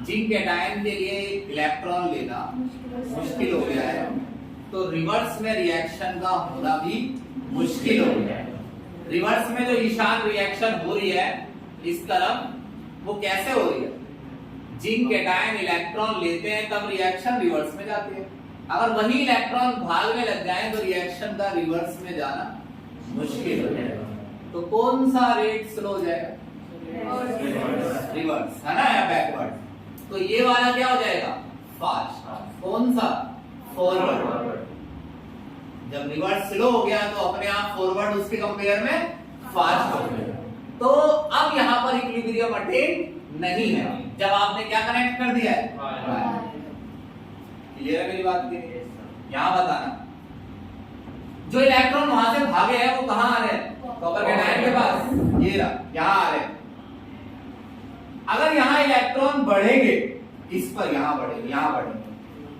जिंक कैटायन के लिए इलेक्ट्रॉन लेना मुश्किल हो गया है तो रिवर्स में रिएक्शन का होना भी मुश्किल हो गया है। रिवर्स में जो ईशान रिएक्शन हो रही है इस तरफ वो कैसे हो रही है, जिंक कैटायन इलेक्ट्रॉन लेते हैं तब रिएक्शन रिवर्स में जाती है। अगर वही इलेक्ट्रॉन भागने लग जाए तो रिएक्शन का रिवर्स में जाना मुश्किल हो जाएगा। तो कौन सा रेट स्लो हो जाएगा, रिवर्स है ना या बैकवर्ड। तो ये वाला क्या हो जाएगा, फास्ट। कौन सा, फॉरवर्ड। जब रिवर्स स्लो हो गया तो अपने आप फॉरवर्ड उसके कंपेयर में फास्ट हो गया। तो अब यहाँ पर इक्विलिब्रियम अटेन नहीं है जब आपने क्या कनेक्ट कर दिया है, क्लियर है मेरी बात की? यहाँ बताना जो इलेक्ट्रॉन वहां से भागे हैं वो कहाँ आ रहे हैं, कॉपर कैटायन के पास, ये रहा यहाँ आ रहे हैं। अगर यहाँ इलेक्ट्रॉन बढ़ेंगे इस पर, यहाँ बढ़ेंगे, यहाँ बढ़ेंगे,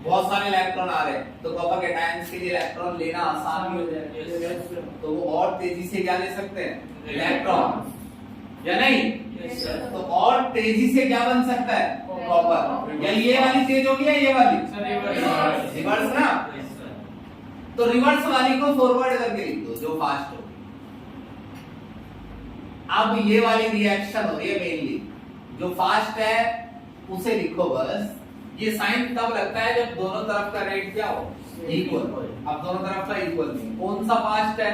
बहुत सारे इलेक्ट्रॉन आ रहे हैं तो कॉपर कैटायंस के लिए इलेक्ट्रॉन लेना आसान भी हो जाएगा। तो वो और तेजी से क्या ले सकते हैं, इलेक्ट्रॉन, या नहीं? तो और तेजी से क्या बन सकता है, कॉपर। या ये वाली तेज होगी या ये वाली रिवर्स ना, तो रिवर्स वाली को फॉरवर्ड करके लिख दो जो फास्ट हो। अब ये वाली रिएक्शन हो रही है मेनली, जो फास्ट है उसे लिखो बस। ये साइन तब लगता है जब दोनों तरफ का रेट क्या हो, इक्वल। अब दोनों तरफ का इक्वल नहीं, कौन सा फास्ट है,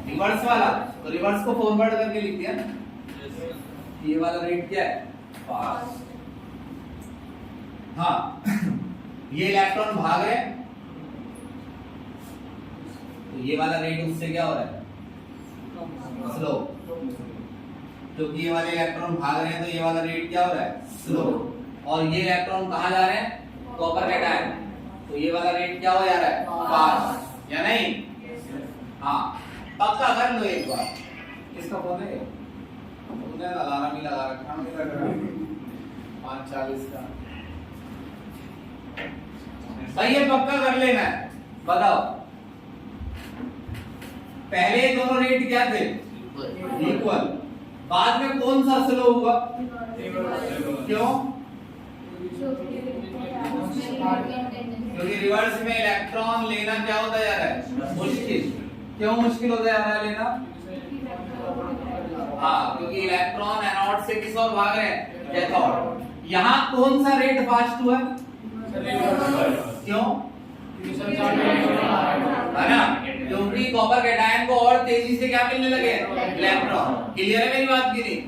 रिवर्स वाला, तो रिवर्स को फॉरवर्ड करके लिख दिया ना। ये वाला रेट क्या है, फास्ट। हाँ ये इलेक्ट्रॉन भाग रहे हैं तो ये वाला रेट उससे क्या हो रहा है, स्लो। क्योंकि ये वाले इलेक्ट्रॉन भाग रहे हैं तो ये वाला रेट क्या हो रहा है, स्लो। और ये इलेक्ट्रॉन कहाँ जा रहे हैं, कॉपर कैटायन, तो ये वाला रेट क्या हो जा रहा है, फास्ट, या नहीं? हाँ पक्का कर लो एक बार। किसका फोन है, तुमने अलार्म ही लगा रखा, मुझे लग रहा है 5:40 का। भाई ये पक्का कर लेना है। बताओ पहले दोनों रेट क्या थे, इक्वल, बाद में कौन सा स्लो हुआ, क्यों? क्योंकि रिवर्स में इलेक्ट्रॉन लेना क्या होता जा रहा है, मुश्किल। क्यों मुश्किल होता जा रहा है लेना? हाँ क्योंकि इलेक्ट्रॉन एनोड से किस ओर भाग रहे हैं, कैथोड। यहाँ कौन सा रेट फास्ट हुआ, क्यों? है ना, क्योंकि कॉपर कैटायन को और तेजी से क्या मिलने लगे, इलेक्ट्रॉन। क्लियर है मेरी बात की नहीं?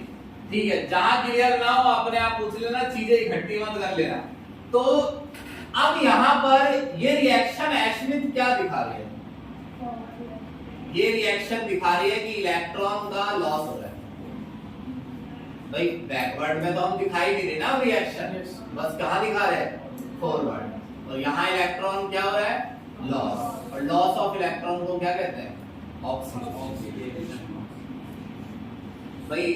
ठीक है, जहां क्लियर ना हो अपने आप पूछ लेना, चीजें इकट्ठी मत कर लेना। तो अब यहाँ पर ये रिएक्शन एश्मिथ क्या दिखा रही है, ये रिएक्शन दिखा रही है कि इलेक्ट्रॉन का लॉस हो रहा है। भाई बैकवर्ड में तो हम दिखाई नहीं देना रिएक्शन, बस कहाँ दिखा रहे हैं, फॉरवर्ड। और यहाँ इलेक्ट्रॉन क्या हो रहा है, लॉस। और लॉस ऑफ इलेक्ट्रॉन को क्या कहते हैं, ऑक्सीडेशन। भाई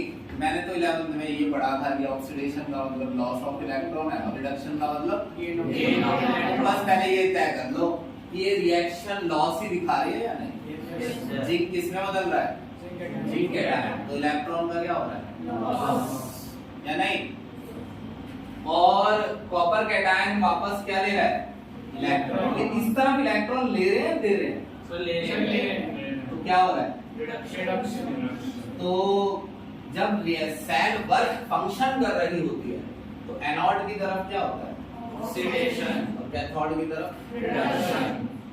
मैंने तो 11th में ये पढ़ा था कि ऑक्सीडेशन का मतलब लॉस ऑफ इलेक्ट्रॉन है और रिडक्शन का मतलब गेन ऑफ इलेक्ट्रॉन। बस पहले ये तय कर लो कि ये रिएक्शन लॉस ही दिखा रही है या नहीं। जिंक किस में बदल रहा है, जिंक कैटायन, तो इलेक्ट्रॉन का क्या हो रहा है, लॉस, या नहीं? और कॉपर कैटायन वापस क्या ले रहा है, इलेक्ट्रॉन। ये इस तरफ इलेक्ट्रॉन ले रहे हैं, दे रहे हैं? सर ले रहे हैं। तो क्या हो रहा है? रिडक्शन। तो जब ये सेल वर्क फंक्शन कर रही होती है तो एनोड की तरफ क्या होता है? ऑक्सीडेशन। और कैथोड की तरफ रिडक्शन।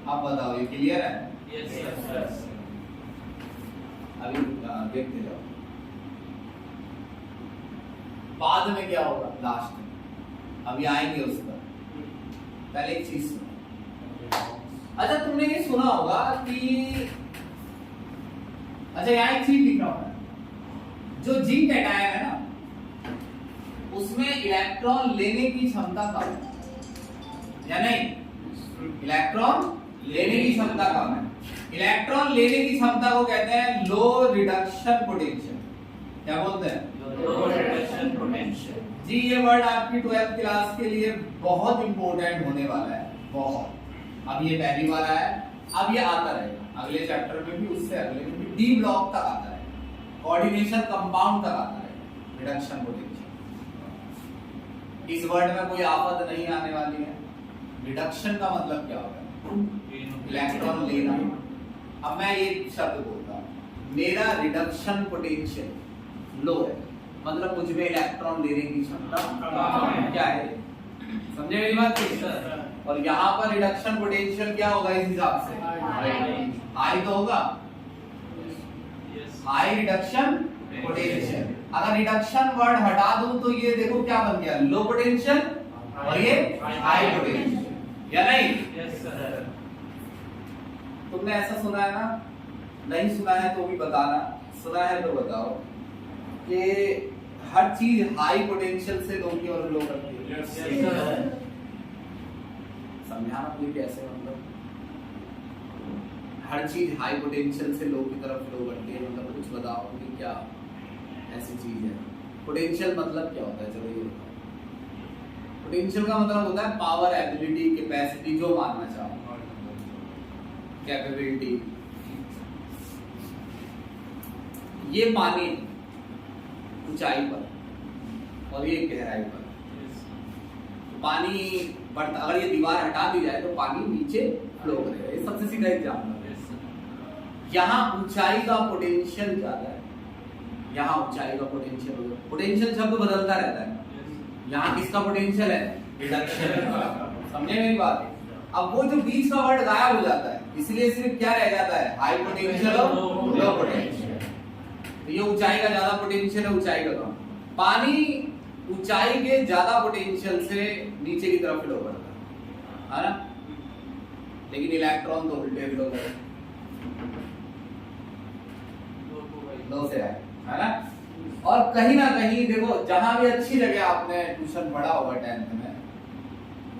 अब बताओ ये क्लियर है? Yes sir. अभी देखते जाओ बाद में क्या होगा लास्ट में, अभी आएंगे उस पर। पहले एक चीज सुनो। अच्छा तुमने ये सुना होगा कि अच्छा यहाँ एक चीज लिख रहा हूं मैं, जो जिंक कैटायन है ना उसमें इलेक्ट्रॉन लेने की क्षमता कम है या नहीं? इलेक्ट्रॉन लेने की क्षमता कम है। इलेक्ट्रॉन लेने की क्षमता को कहते हैं लो रिडक्शन पोटेंशियल। क्या बोलते हैं? लो रिडक्शन पोटेंशियल। जी ये वर्ड आपकी 12th क्लास के लिए बहुत इंपॉर्टेंट होने वाला है, बहुत। अब ये पहली बार आया, अब ये आता रहेगा अगले चैप्टर में भी, उससे अगले में भी, डी ब्लॉक तक आता है, कोऑर्डिनेशन कंपाउंड तक आता है रिडक्शन पोटेंशियल। इस वर्ड में कोई आफत नहीं आने वाली है। रिडक्शन का मतलब क्या होता है? इलेक्ट्रॉन लेना। अब मैं ये शब्द बोलता हूं, मेरा रिडक्शन पोटेंशियल लो है, मतलब मुझ में इलेक्ट्रॉन लेने की क्षमता क्या है? समझे मेरी बात? सर। और यहाँ पर रिडक्शन पोटेंशियल क्या होगा इस हिसाब से? हाई तो होगा, हाई रिडक्शन पोटेंशियल। अगर रिडक्शन वर्ड हटा दूं तो ये देखो क्या बन गया, लो पोटेंशियल और ये हाई पोटेंशियल, या नहीं? Yes sir. तुमने ऐसा सुना है ना? नहीं सुना है तो भी बताना, सुना है तो बताओ कि हर चीज हाई पोटेंशियल से लो की ओर फ्लो करती है। Yes sir. समझाना कोई कैसे, मतलब हर चीज हाई पोटेंशियल से लो की तरफ फ्लो करती है, मतलब कुछ बताओ कि क्या ऐसी चीज है? पोटेंशियल मतलब क्या होता है? चलो ये बताओ। पोटेंशियल का मतलब होता है पावर, एबिलिटी, कैपेसिटी, जो मानना चाहो, कैपेबिलिटी। ये पानी ऊंचाई पर और ये गहराई पर, पानी बढ़ता, अगर ये दीवार हटा दी जाए तो पानी नीचे फ्लो करेगा। ये सबसे सीधा एग्जाम्पल है। यहाँ ऊंचाई का पोटेंशियल ज्यादा है, यहाँ ऊंचाई का पोटेंशियल होगा। पोटेंशियल शब्द बदलता रहता है। यहाँ किसका पोटेंशियल है? रिडक्शन। समझे मेरी बात? अब वो जो बीच का वर्ड गायब हो जाता है, इसलिए सिर्फ क्या रह जाता है? हाई पोटेंशियल और लो पोटेंशियल। तो ये ऊंचाई का ज्यादा पोटेंशियल है, ऊंचाई का कम। पानी ऊंचाई के ज्यादा पोटेंशियल से नीचे की तरफ फ्लो करता है ना? लेकिन इलेक्ट्रॉन तो उल्टे फ्लो करता है, लो से है ना? और कहीं ना कहीं देखो, जहां भी अच्छी जगह आपने ट्यूशन पढ़ा होगा 10th में,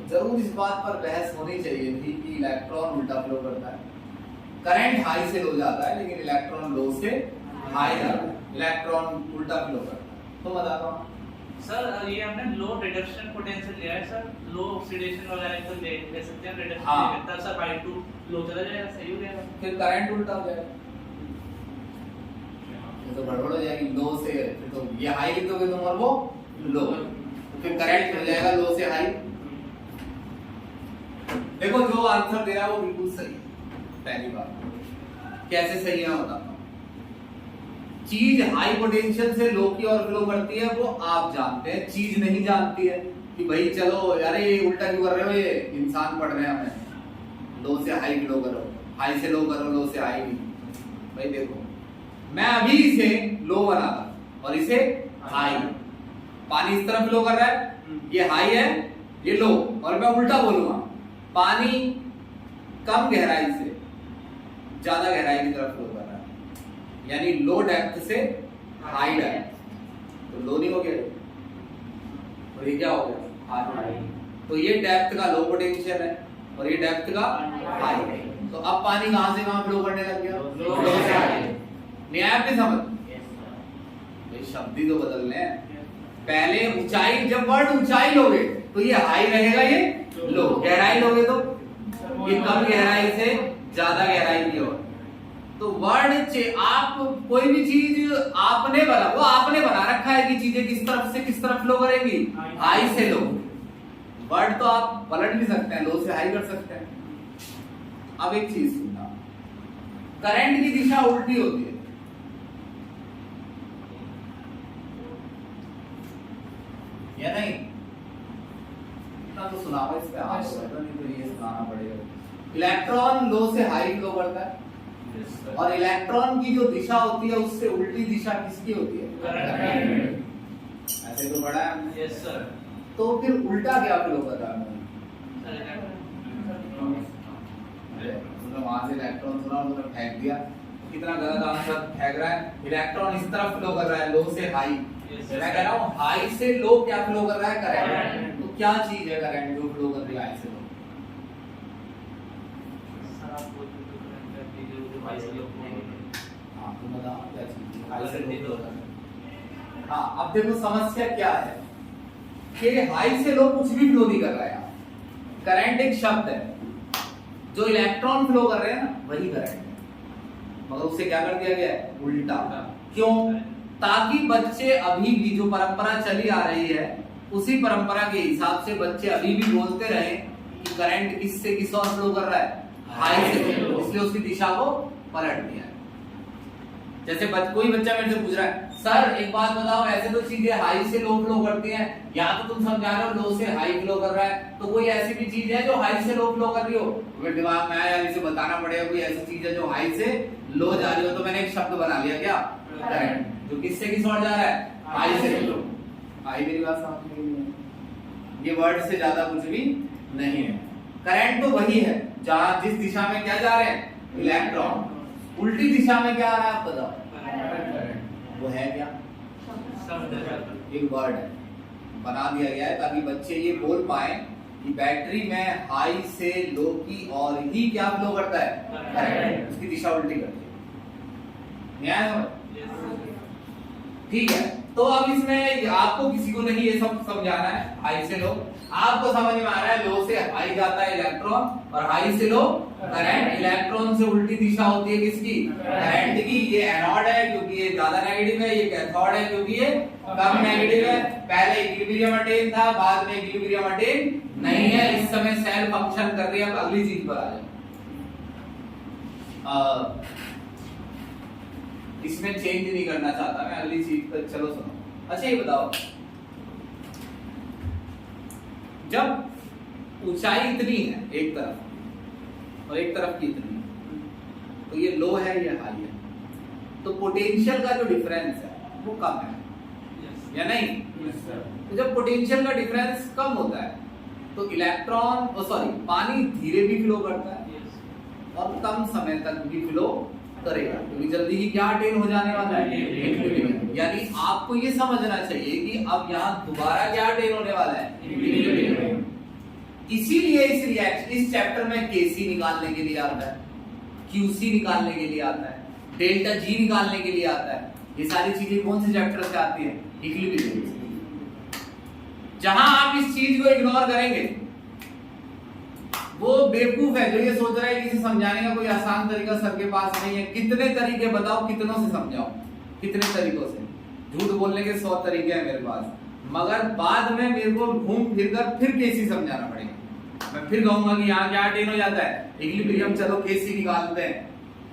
जरूर इस बात पर बहस होनी चाहिए थी कि इलेक्ट्रॉन उल्टा फ्लो करता है। करंट हाई से लो जाता है लेकिन इलेक्ट्रॉन लो से हाई जाता है, इलेक्ट्रॉन उल्टा फ्लो करता है। तो बताता हूँ सर, ये हमने लो रिडक्शन पोटेंशियल लिया है सर, लो ऑक्सीडेशन वगैरह तो ले सकते हैं रिडक्शन। हाँ। तब सर बाय 2 लो चला जाएगा, सही हो जाएगा। फिर करंट उल्टा हो जाएगा, तो गड़बड़ हो जाएगी। लो से फिर तो ये हाई लिखोगे तुम और वो लो, तो फिर करंट हो जाएगा लो से हाई। देखो जो आंसर दे रहा है वो बिल्कुल सही है। पहली बात कैसे सही है बताता हूं। चीज हाई पोटेंशियल से लो की ओर फ्लो करती है वो आप जानते हैं, चीज नहीं जानती है कि भाई चलो अरे ये उल्टा क्यों कर रहे हो, ये इंसान पढ़ रहे हैं हमें, लो से हाई फ्लो करो, हाई से लो करो, लो से हाई नहीं। भाई देखो मैं अभी इसे लो बनाता और इसे हाई, पानी इस तरफ फ्लो कर रहा है, ये हाई है ये लो, और मैं उल्टा बोलूंगा पानी कम गहराई से ज्यादा गहराई की तरफ फ्लो कर रहा है, यानी लो डेप्थ से हाई डेप्थ, तो लो नहीं हो गया और ये क्या हो गया हाई। तो ये डेप्थ का लो पोटेंशियल है और ये डेप्थ का हाई। तो अब पानी कहां से कहां फ्लो करने लग गया, लो से हाई। नहीं आया आपने समझ? भाई शब्द ही तो बदलने हैं। पहले ऊंचाई, जब वर्ड ऊंचाई लोगे तो ये हाई रहेगा, ये लो। गहराई लोगे तो ये कम गहराई से ज्यादा गहराई की ओर। तो वर्ड आप कोई भी चीज आपने बना, वो आपने बना रखा है कि चीजें किस तरफ से किस तरफ फ्लो करेंगी, हाई से लो। वर्ड तो आप पलट भी सकते हैं, लो से हाई कर सकते हैं। अब एक चीज सुनना, करंट की दिशा उल्टी होती है, या नहीं? इतना तो सुना हुआ, इस पे हाँ होगा, नहीं तो ये सुनाना पड़ेगा। इलेक्ट्रॉन लो से हाई फ्लो करता है, और इलेक्ट्रॉन की जो दिशा होती है उससे उल्टी दिशा किसकी होती है? करंट। ऐसे तो बड़ा है। Yes sir. तो फिर उल्टा क्या फ्लो कर रहा है? वहां से इलेक्ट्रॉन सुना, उन्होंने फेंक दिया, कितना गलत आंसर फेंक रहा है। इलेक्ट्रॉन इस तरफ फ्लो कर रहा है, लो से हाई। मैं कह रहा हूँ हाई से लो क्या फ्लो कर रहा है? करंट। तो क्या चीज है करंट जो फ्लो कर रही है हाई से लो? हाँ तुम बताओ क्या चीज है हाई से लो फ्लो कर रहा है? हाँ अब देखो समस्या क्या है कि हाई से लो कुछ भी फ्लो नहीं कर रहा है। करंट एक शब्द है, जो इलेक्ट्रॉन फ्लो कर रहे हैं ना वही करंट है, मगर उससे क्या कर दिया गया है? उल्टा। क्यों? ताकि बच्चे अभी भी जो परंपरा चली आ रही है उसी परंपरा के हिसाब से बच्चे अभी भी बोलते रहे कि करंट किससे किस ओर फ्लो कर रहा है? हाई से। इसलिए उसकी दिशा को पलट दिया है। जैसे कोई बच्चा मेरे से पूछ रहा है, सर एक बात बताओ, ऐसे तो चीजें हाई से लो फ्लो करती हैं, यहाँ तो तुम समझा रहे हो लो से हाई फ्लो कर रहा है, तो कोई ऐसी भी चीज है जो हाई से लो फ्लो कर रही हो? तो दिमाग में आया इसे बताना पड़ेगा, कोई ऐसी चीज है जो हाई से लो जा रही हो। तो मैंने एक शब्द बना लिया, क्या? करंट, जो किससे किस ओर जा रहा है? हाई से लो। हाई मेरी बात समझ में नहीं है, ये वर्ड से ज्यादा कुछ भी नहीं है। करंट तो वही है जहां जिस दिशा में क्या जा रहे हैं? इलेक्ट्रॉन। उल्टी दिशा में क्या आ रहा है आप बताओ? वो है क्या? एक वर्ड है, बना दिया गया है ताकि बच्चे ये बोल पाए कि बैटरी में हाई से लो की और ही क्या फ्लो करता है? करंट। उसकी दिशा उल्टी करती है। न्याय समझ? ठीक है, तो अब इसमें आपको किसी को नहीं ये सब समझाना है हाई से लो, आपको समझ में आ रहा है लो से हाई जाता है इलेक्ट्रॉन और हाई से लो करंट। इलेक्ट्रॉन से उल्टी दिशा होती है किसकी? करंट की। ये एनोड है क्योंकि ये ज्यादा नेगेटिव है, ये कैथोड है क्योंकि ये कम नेगेटिव है। पहले इक्विलिब्रियम अटेन था, बाद में इक्विलिब्रियम अटेन नहीं है। इस समय सेल फंक्शन कर रही है। अब अगली चीज पर आ जाए, इसमें चेंज नहीं करना चाहता मैं, अगली चीज पर चलो सुनो। अच्छा ये बताओ, जब ऊंचाई इतनी है एक तरफ और एक तरफ की इतनी है, तो ये लो है ये हाई है, तो पोटेंशियल का जो डिफरेंस है वो कम है, या नहीं? तो जब पोटेंशियल का डिफरेंस कम होता है तो इलेक्ट्रॉन पानी धीरे भी फ्लो करता है और कम समय तक भी फ्लो करेगा, क्योंकि जल्दी ही क्या अटेन हो जाने वाला है? इक्विलिब्रियम। यानी आपको ये समझना चाहिए कि अब यहाँ दोबारा क्या अटेन होने वाला है? इक्विलिब्रियम। इसीलिए इस चैप्टर में केसी निकालने के लिए आता है, क्यूसी निकालने के लिए आता है, डेल्टा जी निकालने के लिए आता है। ये सारी चीजें कौन से चैप्टर से आती है? इक्विलिब्रियम। जहां आप इस चीज को इग्नोर करेंगे वो बेवकूफ है जो ये सोच रहा है कि इसे समझाने का कोई आसान तरीका सर के पास नहीं है। कितने तरीके बताओ, कितनों से समझाओ? कितने तरीकों से? झूठ बोलने के 100 तरीके हैं मेरे पास, मगर बाद में मेरे को घूम फिर कर फिर केसी समझाना पड़ेगा। मैं फिर कहूंगा कि यहाँ क्या अटेन हो जाता है? इक्विलिब्रियम। चलो केसी निकालते हैं,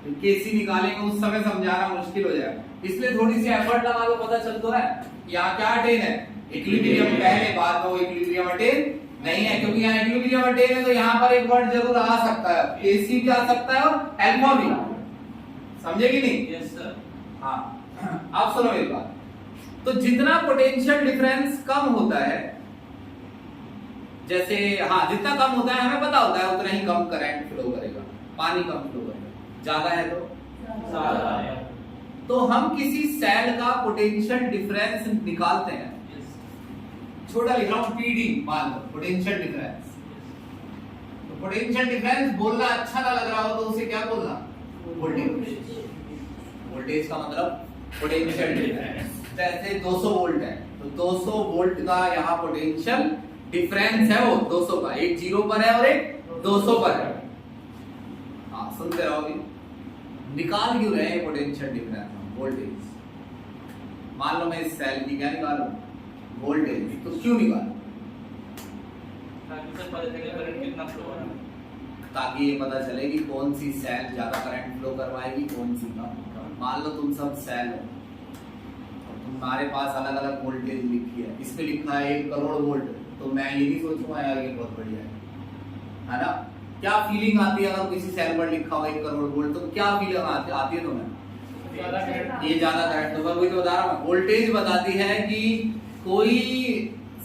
तो केसी निकालेंगे उस समय समझाना मुश्किल हो जाएगा, इसलिए थोड़ी सी एफर्ट लगा लो, पता चल तो रहा है यहाँ क्या अटेन है? इक्विलिब्रियम पहले, बाद में वो इक्विलिब्रियम अटेन नहीं है, क्योंकि यहाँ इक्विलिब्रियम अटेन है तो यहाँ पर एक वर्ड जरूर आ सकता है, केसी भी आ सकता है और अल्फा भी। समझे कि नहीं? Yes sir. हाँ आप सुनो मेरी बात। तो जितना पोटेंशियल डिफरेंस कम होता है, जैसे जितना कम होता है हमें पता होता है उतना ही कम करंट फ्लो करेगा, पानी कम फ्लो करेगा। ज्यादा है तो ज्यादा है। तो हम किसी सेल का पोटेंशियल डिफरेंस निकालते हैं, छोटा लिख रहा हूं पीडी, मान लो पोटेंशियल डिफरेंस। तो पोटेंशियल डिफरेंस बोलना अच्छा ना लग रहा हो तो उसे क्या बोलना? वोल्टेज। वोल्टेज का मतलब पोटेंशियल डिफरेंस। जैसे 200 वोल्ट है तो 200 वोल्ट का यहाँ पोटेंशियल डिफरेंस है, वो 200 का, एक 0 पर है और एक 200 पर है। हाँ सुनते रहो, अभी निकाल क्यों रहे हैं पोटेंशियल डिफरेंस? वोल्टेज। मान लो मैं इस सेल की क्या निकालूं? वोल्टेज। तो क्यों निकालूं? ताकि सर पता चले करंट कितना फ्लो हो रहा है। ताकि ये पता चले कि कौन सी सेल ज्यादा करंट फ्लो करवाएगी, कौन सी कम। मान लो तुम सब सेल हो, तुम्हारे पास अलग अलग वोल्टेज लिखी है, इस पे लिखा है 1 करोड़ वोल्ट, तो मैं ये नहीं सोचूंगा यार ये बहुत बढ़िया है ना। क्या फीलिंग आती है अगर किसी सेल पर लिखा हो 1 करोड़ वोल्ट, तो क्या फीलिंग आती है तुम्हें? ये ज्यादा करंट, तो मैं वही तो बता रहा हूँ, वोल्टेज बताती है कि कोई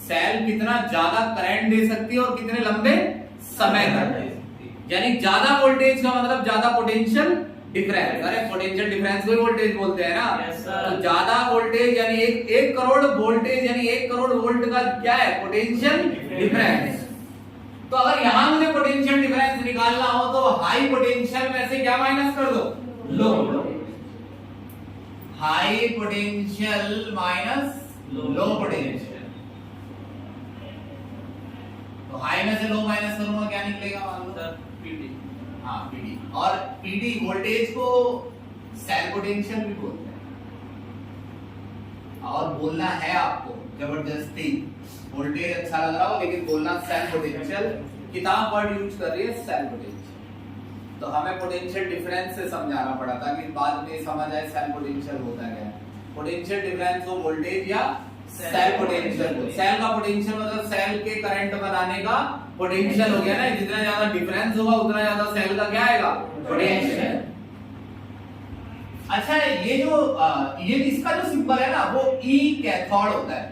सेल कितना ज्यादा करंट दे सकती है और कितने लंबे समय तक। यानी ज्यादा वोल्टेज का मतलब ज्यादा पोटेंशियल डिफरेंस। अरे पोटेंशियल डिफरेंस को ही वोल्टेज बोलते हैं ना। तो ज्यादा वोल्टेज यानी एक करोड़ वोल्टेज यानी 1 करोड़ वोल्ट का क्या है? Potential difference. तो अगर यहां मुझे पोटेंशियल डिफरेंस निकालना हो तो हाई पोटेंशियल में से क्या माइनस कर दो? लो। High potential minus low potential. तो हाई में से लो माइनस करूंगा, क्या निकलेगा? मान लो सर पीडी। हाँ पीडी। और पीडी वोल्टेज को सेल पोटेंशियल भी बोलते हैं। और बोलना है आपको जबरदस्ती, वोल्टेज अच्छा लग रहा हो लेकिन बोलना सेल पोटेंशियल। किताब वर्ड यूज कर रही है सेल पोटेंशियल, तो हमें पोटेंशियल डिफरेंस से समझाना पड़ा ताकि बाद में समझ आए सेल पोटेंशियल होता क्या है। पोटेंशियल डिफरेंस हो वोल्टेज या सेल पोटेंशियल हो। सेल का पोटेंशियल मतलब सेल के करंट बनाने का पोटेंशियल हो गया ना। जितना ज्यादा डिफरेंस होगा उतना ज्यादा सेल का क्या आएगा? पोटेंशियल। अच्छा ये जो ये इसका जो सिंबल है ना वो ई कैथोड होता है।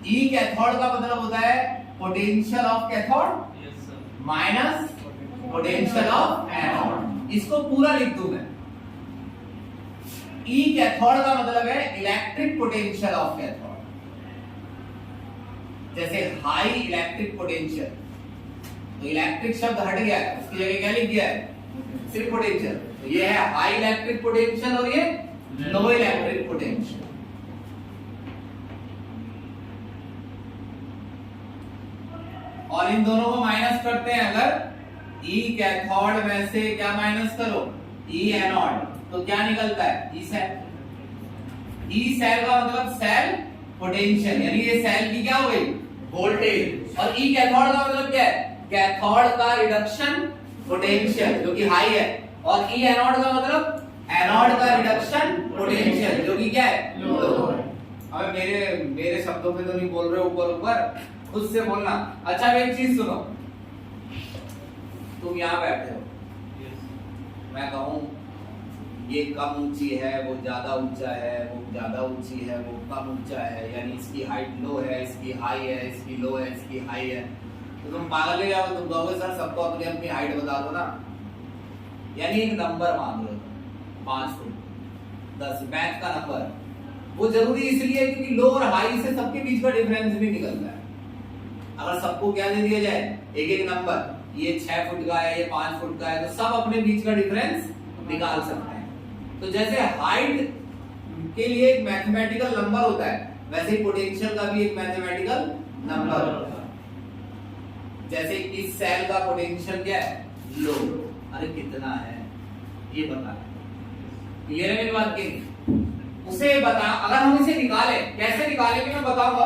ई कैथोड का मतलब होता है potential of cathode yes sir. Minus potential of anode. इसको पूरा लिख दूं मैं। ई कैथोड का मतलब है इलेक्ट्रिक पोटेंशियल ऑफ कैथोड। जैसे हाई इलेक्ट्रिक पोटेंशियल, तो इलेक्ट्रिक शब्द हट गया है, उसकी जगह क्या लिख दिया है? सिर्फ पोटेंशियल। तो ये है हाई इलेक्ट्रिक पोटेंशियल और ये लो इलेक्ट्रिक पोटेंशियल। और इन दोनों को माइनस करते हैं अगर, ई कैथोड में से क्या माइनस करो? ई एनोड, तो क्या निकलता है? E cell. ई सेल का मतलब सेल पोटेंशियल, यानी ये सेल की क्या हो गई? वोल्टेज। और ई कैथोड का मतलब क्या है? कैथोड का रिडक्शन पोटेंशियल जो कि हाई है। और ई एनोड का मतलब एनोड का रिडक्शन पोटेंशियल जो कि क्या है? लो है। अब मेरे शब्दों पे तो नहीं बोल रहे ऊपर ऊपर, खुद से बोलना। अच्छा एक चीज सुनो, तुम यहाँ बैठे हो, मैं कहूं ये कम ऊंची है, वो ज्यादा ऊंचा है, वो ज्यादा ऊंची है, वो कम ऊंचा है, यानी इसकी हाइट लो है, इसकी हाई है, इसकी लो है, इसकी हाई है, तो तुम पागल हो जाओगे। तुम कहोगे सर सबको अपनी अपनी हाइट बता दो ना। यानी एक नंबर मांग रहे हो 5 फुट 10, मैथ का नंबर। वो जरूरी इसलिए है क्योंकि लो और हाई से सबके बीच का डिफरेंस भी निकलता है। अगर सबको क्या दे दिया जाए? एक एक नंबर, ये 6 फुट का है, ये 5 फुट का है, तो सब अपने बीच का डिफरेंस निकाल सकते हैं। तो जैसे हाइट के लिए एक मैथमेटिकल नंबर होता है, वैसे ही पोटेंशियल का भी एक मैथमेटिकल नंबर होता है। जैसे इस सेल का पोटेंशियल क्या है? लो। अरे कितना है ये बता, क्लियर है मेरी बात की? उसे बता, अगर हम इसे निकाले, कैसे निकालेंगे मैं बताऊंगा,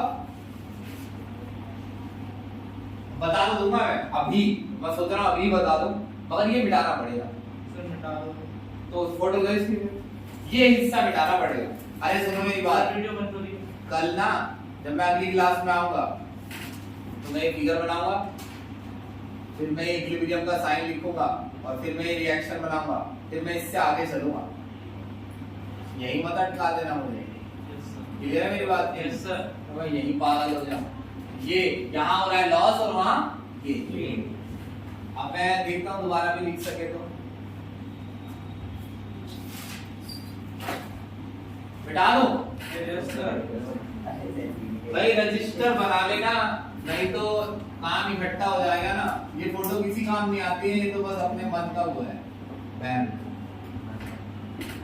बता तो दूंगा मैं अभी, मैं सोच रहा हूं अभी बता दूं, मगर ये मिटाना पड़ेगा। सर मिटा दो तो फोटो गई इसकी, ये हिस्सा मिटाना पड़ेगा। अरे सुनो मेरी बात, वीडियो बंद हो रही है। कल ना जब मैं अगली क्लास में आऊंगा तो मैं एक फिगर बनाऊंगा, फिर मैं इक्विलिब्रियम का साइन लिखूंगा और फिर मैं रिएक्शन बनाऊंगा, फिर मैं इससे आगे चलूंगा। यही मत अटका देना मुझे, क्लियर है मेरी बात? Yes sir. तो मैं यही पागल हो जाऊं। ये यहाँ हो रहा है लॉस और वहां ये। अब मैं देखता हूं दोबारा भी लिख सके तो मिटा दूं। Yes sir. भाई रजिस्टर बना लेना, नहीं तो काम इकट्ठा हो जाएगा ना। ये फोटो किसी काम नहीं आती है, ये तो बस अपने मन का हुआ है। बैन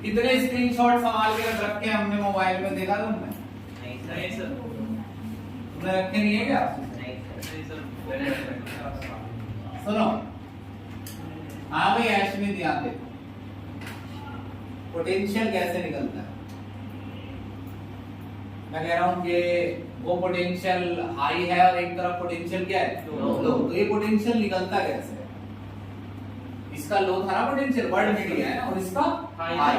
कितने स्क्रीनशॉट संभाल के रखे हैं हमने मोबाइल में, देखा तुमने? नहीं सर। तुमने रखे नहीं है क्या? नहीं सर। सुनो, हाँ भाई ऐश में ध्यान दे, पोटेंशियल कैसे निकलता है मैं कह रहा हूँ कि वो पोटेंशियल हाई है और एक तरफ पोटेंशियल क्या है लो, तो ये पोटेंशियल निकलता कैसे है? इसका लो था ना पोटेंशियल, वर्ड मीडिया है ना, और इसका हाई।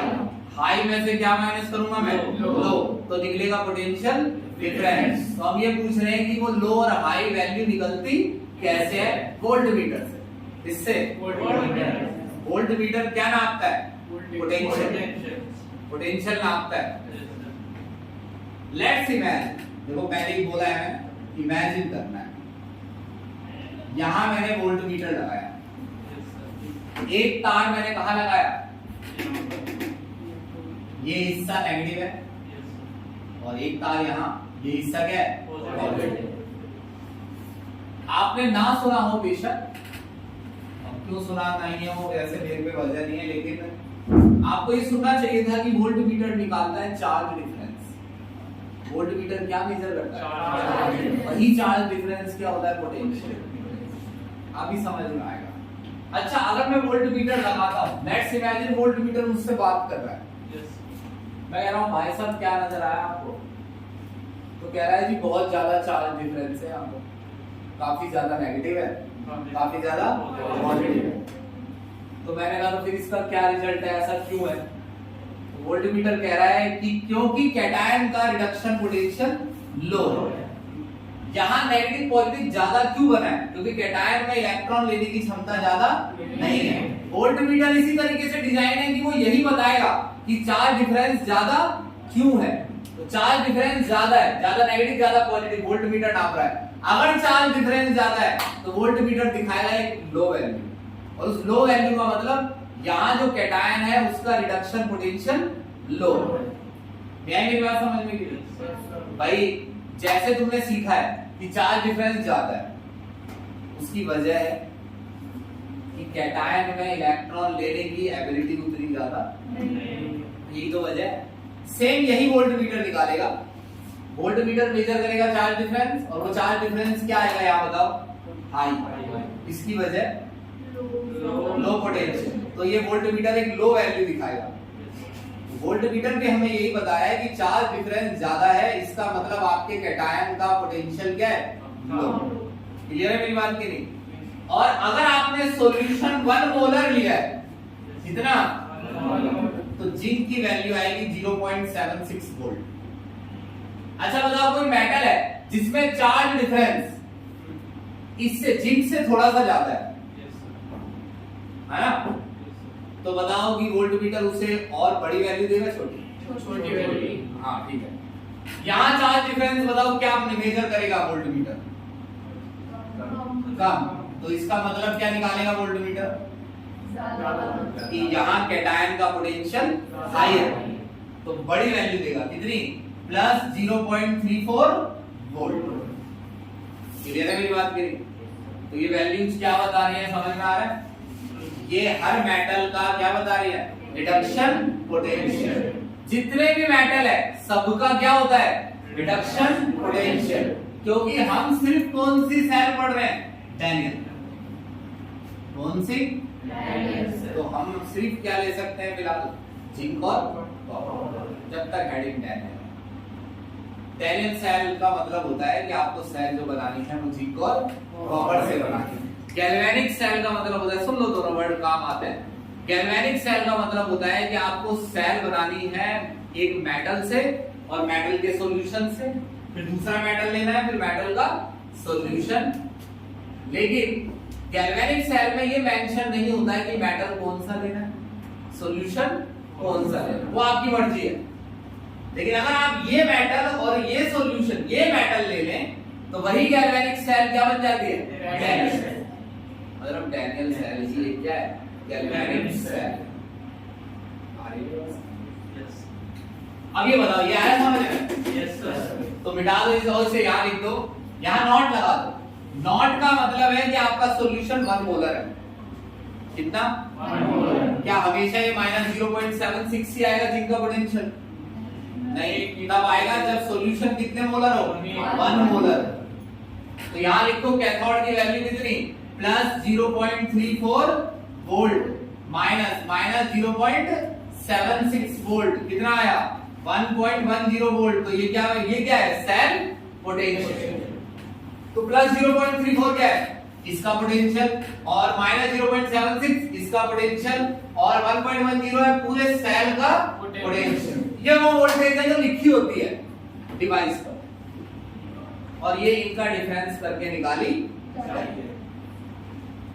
हाई में से क्या माइनस करूंगा मैं? लो, तो निकलेगा पोटेंशियल डिफरेंस। तो हम ये पूछ रहे हैं कि वो लो और हाई वैल्यू निकलती कैसे है? वोल्ट मीटर से। इससे वोल्ट मीटर क्या नापता है? पोटेंशियल। पोटेंशियल नापता है। लेट्स इमेजिन, देखो पहले ही बोला है मैं, इमेजिन करना है। यहां मैंने वोल्ट मीटर लगाया, एक तार मैंने कहा लगाया, ये हिस्सा नेगेटिव है और एक तार यहाँ, ये हिस्सा क्या है? पॉजिटिव। आपने ना सुना हो बेशक, क्यों सुना नहीं हो ऐसे मेरे पे वजह नहीं है, लेकिन आपको ये सुनना चाहिए था कि वोल्ट मीटर निकालता है चार्ज डिफरेंस। वोल्ट मीटर क्या मेजर करता है? वही चार्ज डिफरेंस क्या होता है? पोटेंशियल। अभी समझ में आएगा। अच्छा, अगर मैं वोल्ट मीटर लगाता हूं, लेट्स इमेजिन वोल्ट मीटर मुझसे बात कर रहा है, मैं कह रहा हूं भाई साहब क्या नजर आया आपको? तो कह रहा है जी बहुत ज्यादा चार्ज डिफरेंस है, आपको काफी ज्यादा नेगेटिव है, काफी ज्यादा पॉजिटिव है। तो मैंने कहा तो फिर इसका क्या रिजल्ट है, ऐसा क्यों है? तो वोल्ट मीटर कह रहा है कि क्योंकि कैटायन का रिडक्शन पोटेंशियल लो है। यहां नेगेटिव पॉजिटिव ज्यादा क्यों बना है? क्योंकि कैटायन में इलेक्ट्रॉन लेने की क्षमता ज्यादा नहीं है। वोल्ट मीटर इसी तरीके से डिजाइन है कि वो यही बताएगा कि चार्ज डिफरेंस ज्यादा क्यों है। तो चार्ज डिफरेंस ज्यादा है, ज्यादा नेगेटिव ज्यादा पॉजिटिव, वोल्ट मीटर नाप रहा है। अगर चार्ज डिफरेंस ज्यादा है तो वोल्ट मीटर दिखाएगा एक लो वैल्यू, और उस लो वैल्यू का मतलब यहां जो कैटायन है उसका रिडक्शन पोटेंशियल लो है। मेरी बात समझ में गई भाई? जैसे तुमने सीखा है कि चार्ज डिफरेंस ज्यादा है, उसकी वजह है कि कैटायन में इलेक्ट्रॉन लेने की एबिलिटी उतनी ज्यादा, यही तो वजह है। सेम यही वोल्ट मीटर निकालेगा, वोल्ट मीटर मेजर करेगा चार्ज डिफरेंस, और वो चार्ज डिफरेंस क्या आएगा यहाँ बताओ? हाई। इसकी वजह लो पोटेंशियल। तो ये वोल्ट मीटर एक लो वैल्यू दिखाएगा। वोल्ट मीटर ने हमें यही बताया है कि चार्ज डिफरेंस ज्यादा है, इसका मतलब आपके कैटायन का पोटेंशियल क्या है? लो। क्लियर है मेरी बात की नहीं? और अगर आपने सॉल्यूशन 1 मोलर लिया है, कितना? तो जिंक की वैल्यू आएगी 0.76 वोल्ट। अच्छा बताओ, कोई मेटल है जिसमें चार्ज डिफरेंस इससे जिंक से थोड़ा सा ज्यादा है ना? तो बताओ कि वोल्ट मीटर उसे और बड़ी वैल्यू देगा, छोटी वैल्यू? हाँ ठीक है। यहां चार्ज डिफरेंस बताओ क्या मेजर करेगा वोल्ट मीटर? कम। तो इसका मतलब क्या निकालेगा वोल्ट मीटर? कि यहाँ कैटायन का पोटेंशियल हाई है, तो बड़ी वैल्यू देगा। कितनी? Plus 0.34 volt. क्लियर है मेरी बात की? तो ये वैल्यूज क्या बता रही है, समझ में आ रहा है? ये हर मेटल का क्या बता रही है? Reduction potential. जितने भी मेटल है सबका क्या होता है? Reduction potential. क्योंकि हम सिर्फ कौन सी सेल पढ़ रहे हैं? डैनियल। कौन सी? तो हम सिर्फ क्या ले सकते हैं फिलहाल? जिंक और कॉपर, जब तक हेडिंग डैनियल। डैनियल सेल का मतलब होता है कि आपको सेल जो बनानी है वो जिंक और कॉपर से बनानी है। गैल्वेनिक सेल का मतलब होता है, सुन लो दोनों वर्ड काम आते हैं। गैल्वेनिक सेल का मतलब होता है कि आपको सेल बनानी है एक मेटल से और मेटल के सॉल्यूशन से, फिर दूसरा मेटल लेना है, फिर मेटल का सॉल्यूशन। लेकिन गैल्वेनिक सेल में ये मेंशन नहीं होता है कि मेटल कौन सा लेना है, सॉल्यूशन कौन सा लेना है, वो आपकी मर्जी है। लेकिन अगर आप ये मेटल और ये सॉल्यूशन, ये मेटल ले लें तो वही गैल्वेनिक सेल क्या बन जाती है? Daniell cell. मतलब डैनियल सेल ही क्या है? Galvanic cell. अब ये बताओ, ये आया समझ में? Yes sir. तो मिटा दो इसे और इसे यहाँ लिख दो, यहाँ नॉट लगा दो। नॉट का मतलब है कि आपका सॉल्यूशन 1 मोलर है। कितना? 1 मोलर। क्या हमेशा ये माइनस 0.76 ही आएगा जिंक का पोटेंशियल? नहीं, तब आएगा जब सॉल्यूशन कितने मोलर हो? 1 मोलर। तो यहाँ लिखो कैथोड की वैल्यू कितनी? Plus 0.34 volt minus 0.76 volt. कितना आया? 1.10 वोल्ट, तो ये क्या है? ये क्या है? Cell potential. तो प्लस 0.34 क्या है? इसका पोटेंशियल, और माइनस 0.76 इसका पोटेंशियल, और 1.10 है पूरे सेल का पोटेंशियल। ये वो वोल्टेज है जो लिखी होती है डिवाइस पर, और ये इनका डिफरेंस करके निकाली जाती है।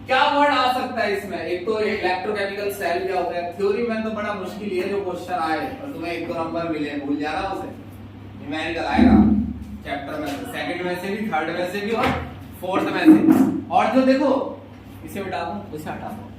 क्या वर्ड आ सकता है इसमें? एक तो इलेक्ट्रोकेमिकल सेल क्या होता है, थ्योरी में तो बड़ा मुश्किल है, जो क्वेश्चन आए और तुम्हें एक दो नंबर मिले भूल जाना उसे, न्यूमेरिकल आएगा चैप्टर में, सेकंड में से भी, थर्ड में से भी और फोर्थ में से। और जो देखो, इसे हटा दूं, इसे हटा दो,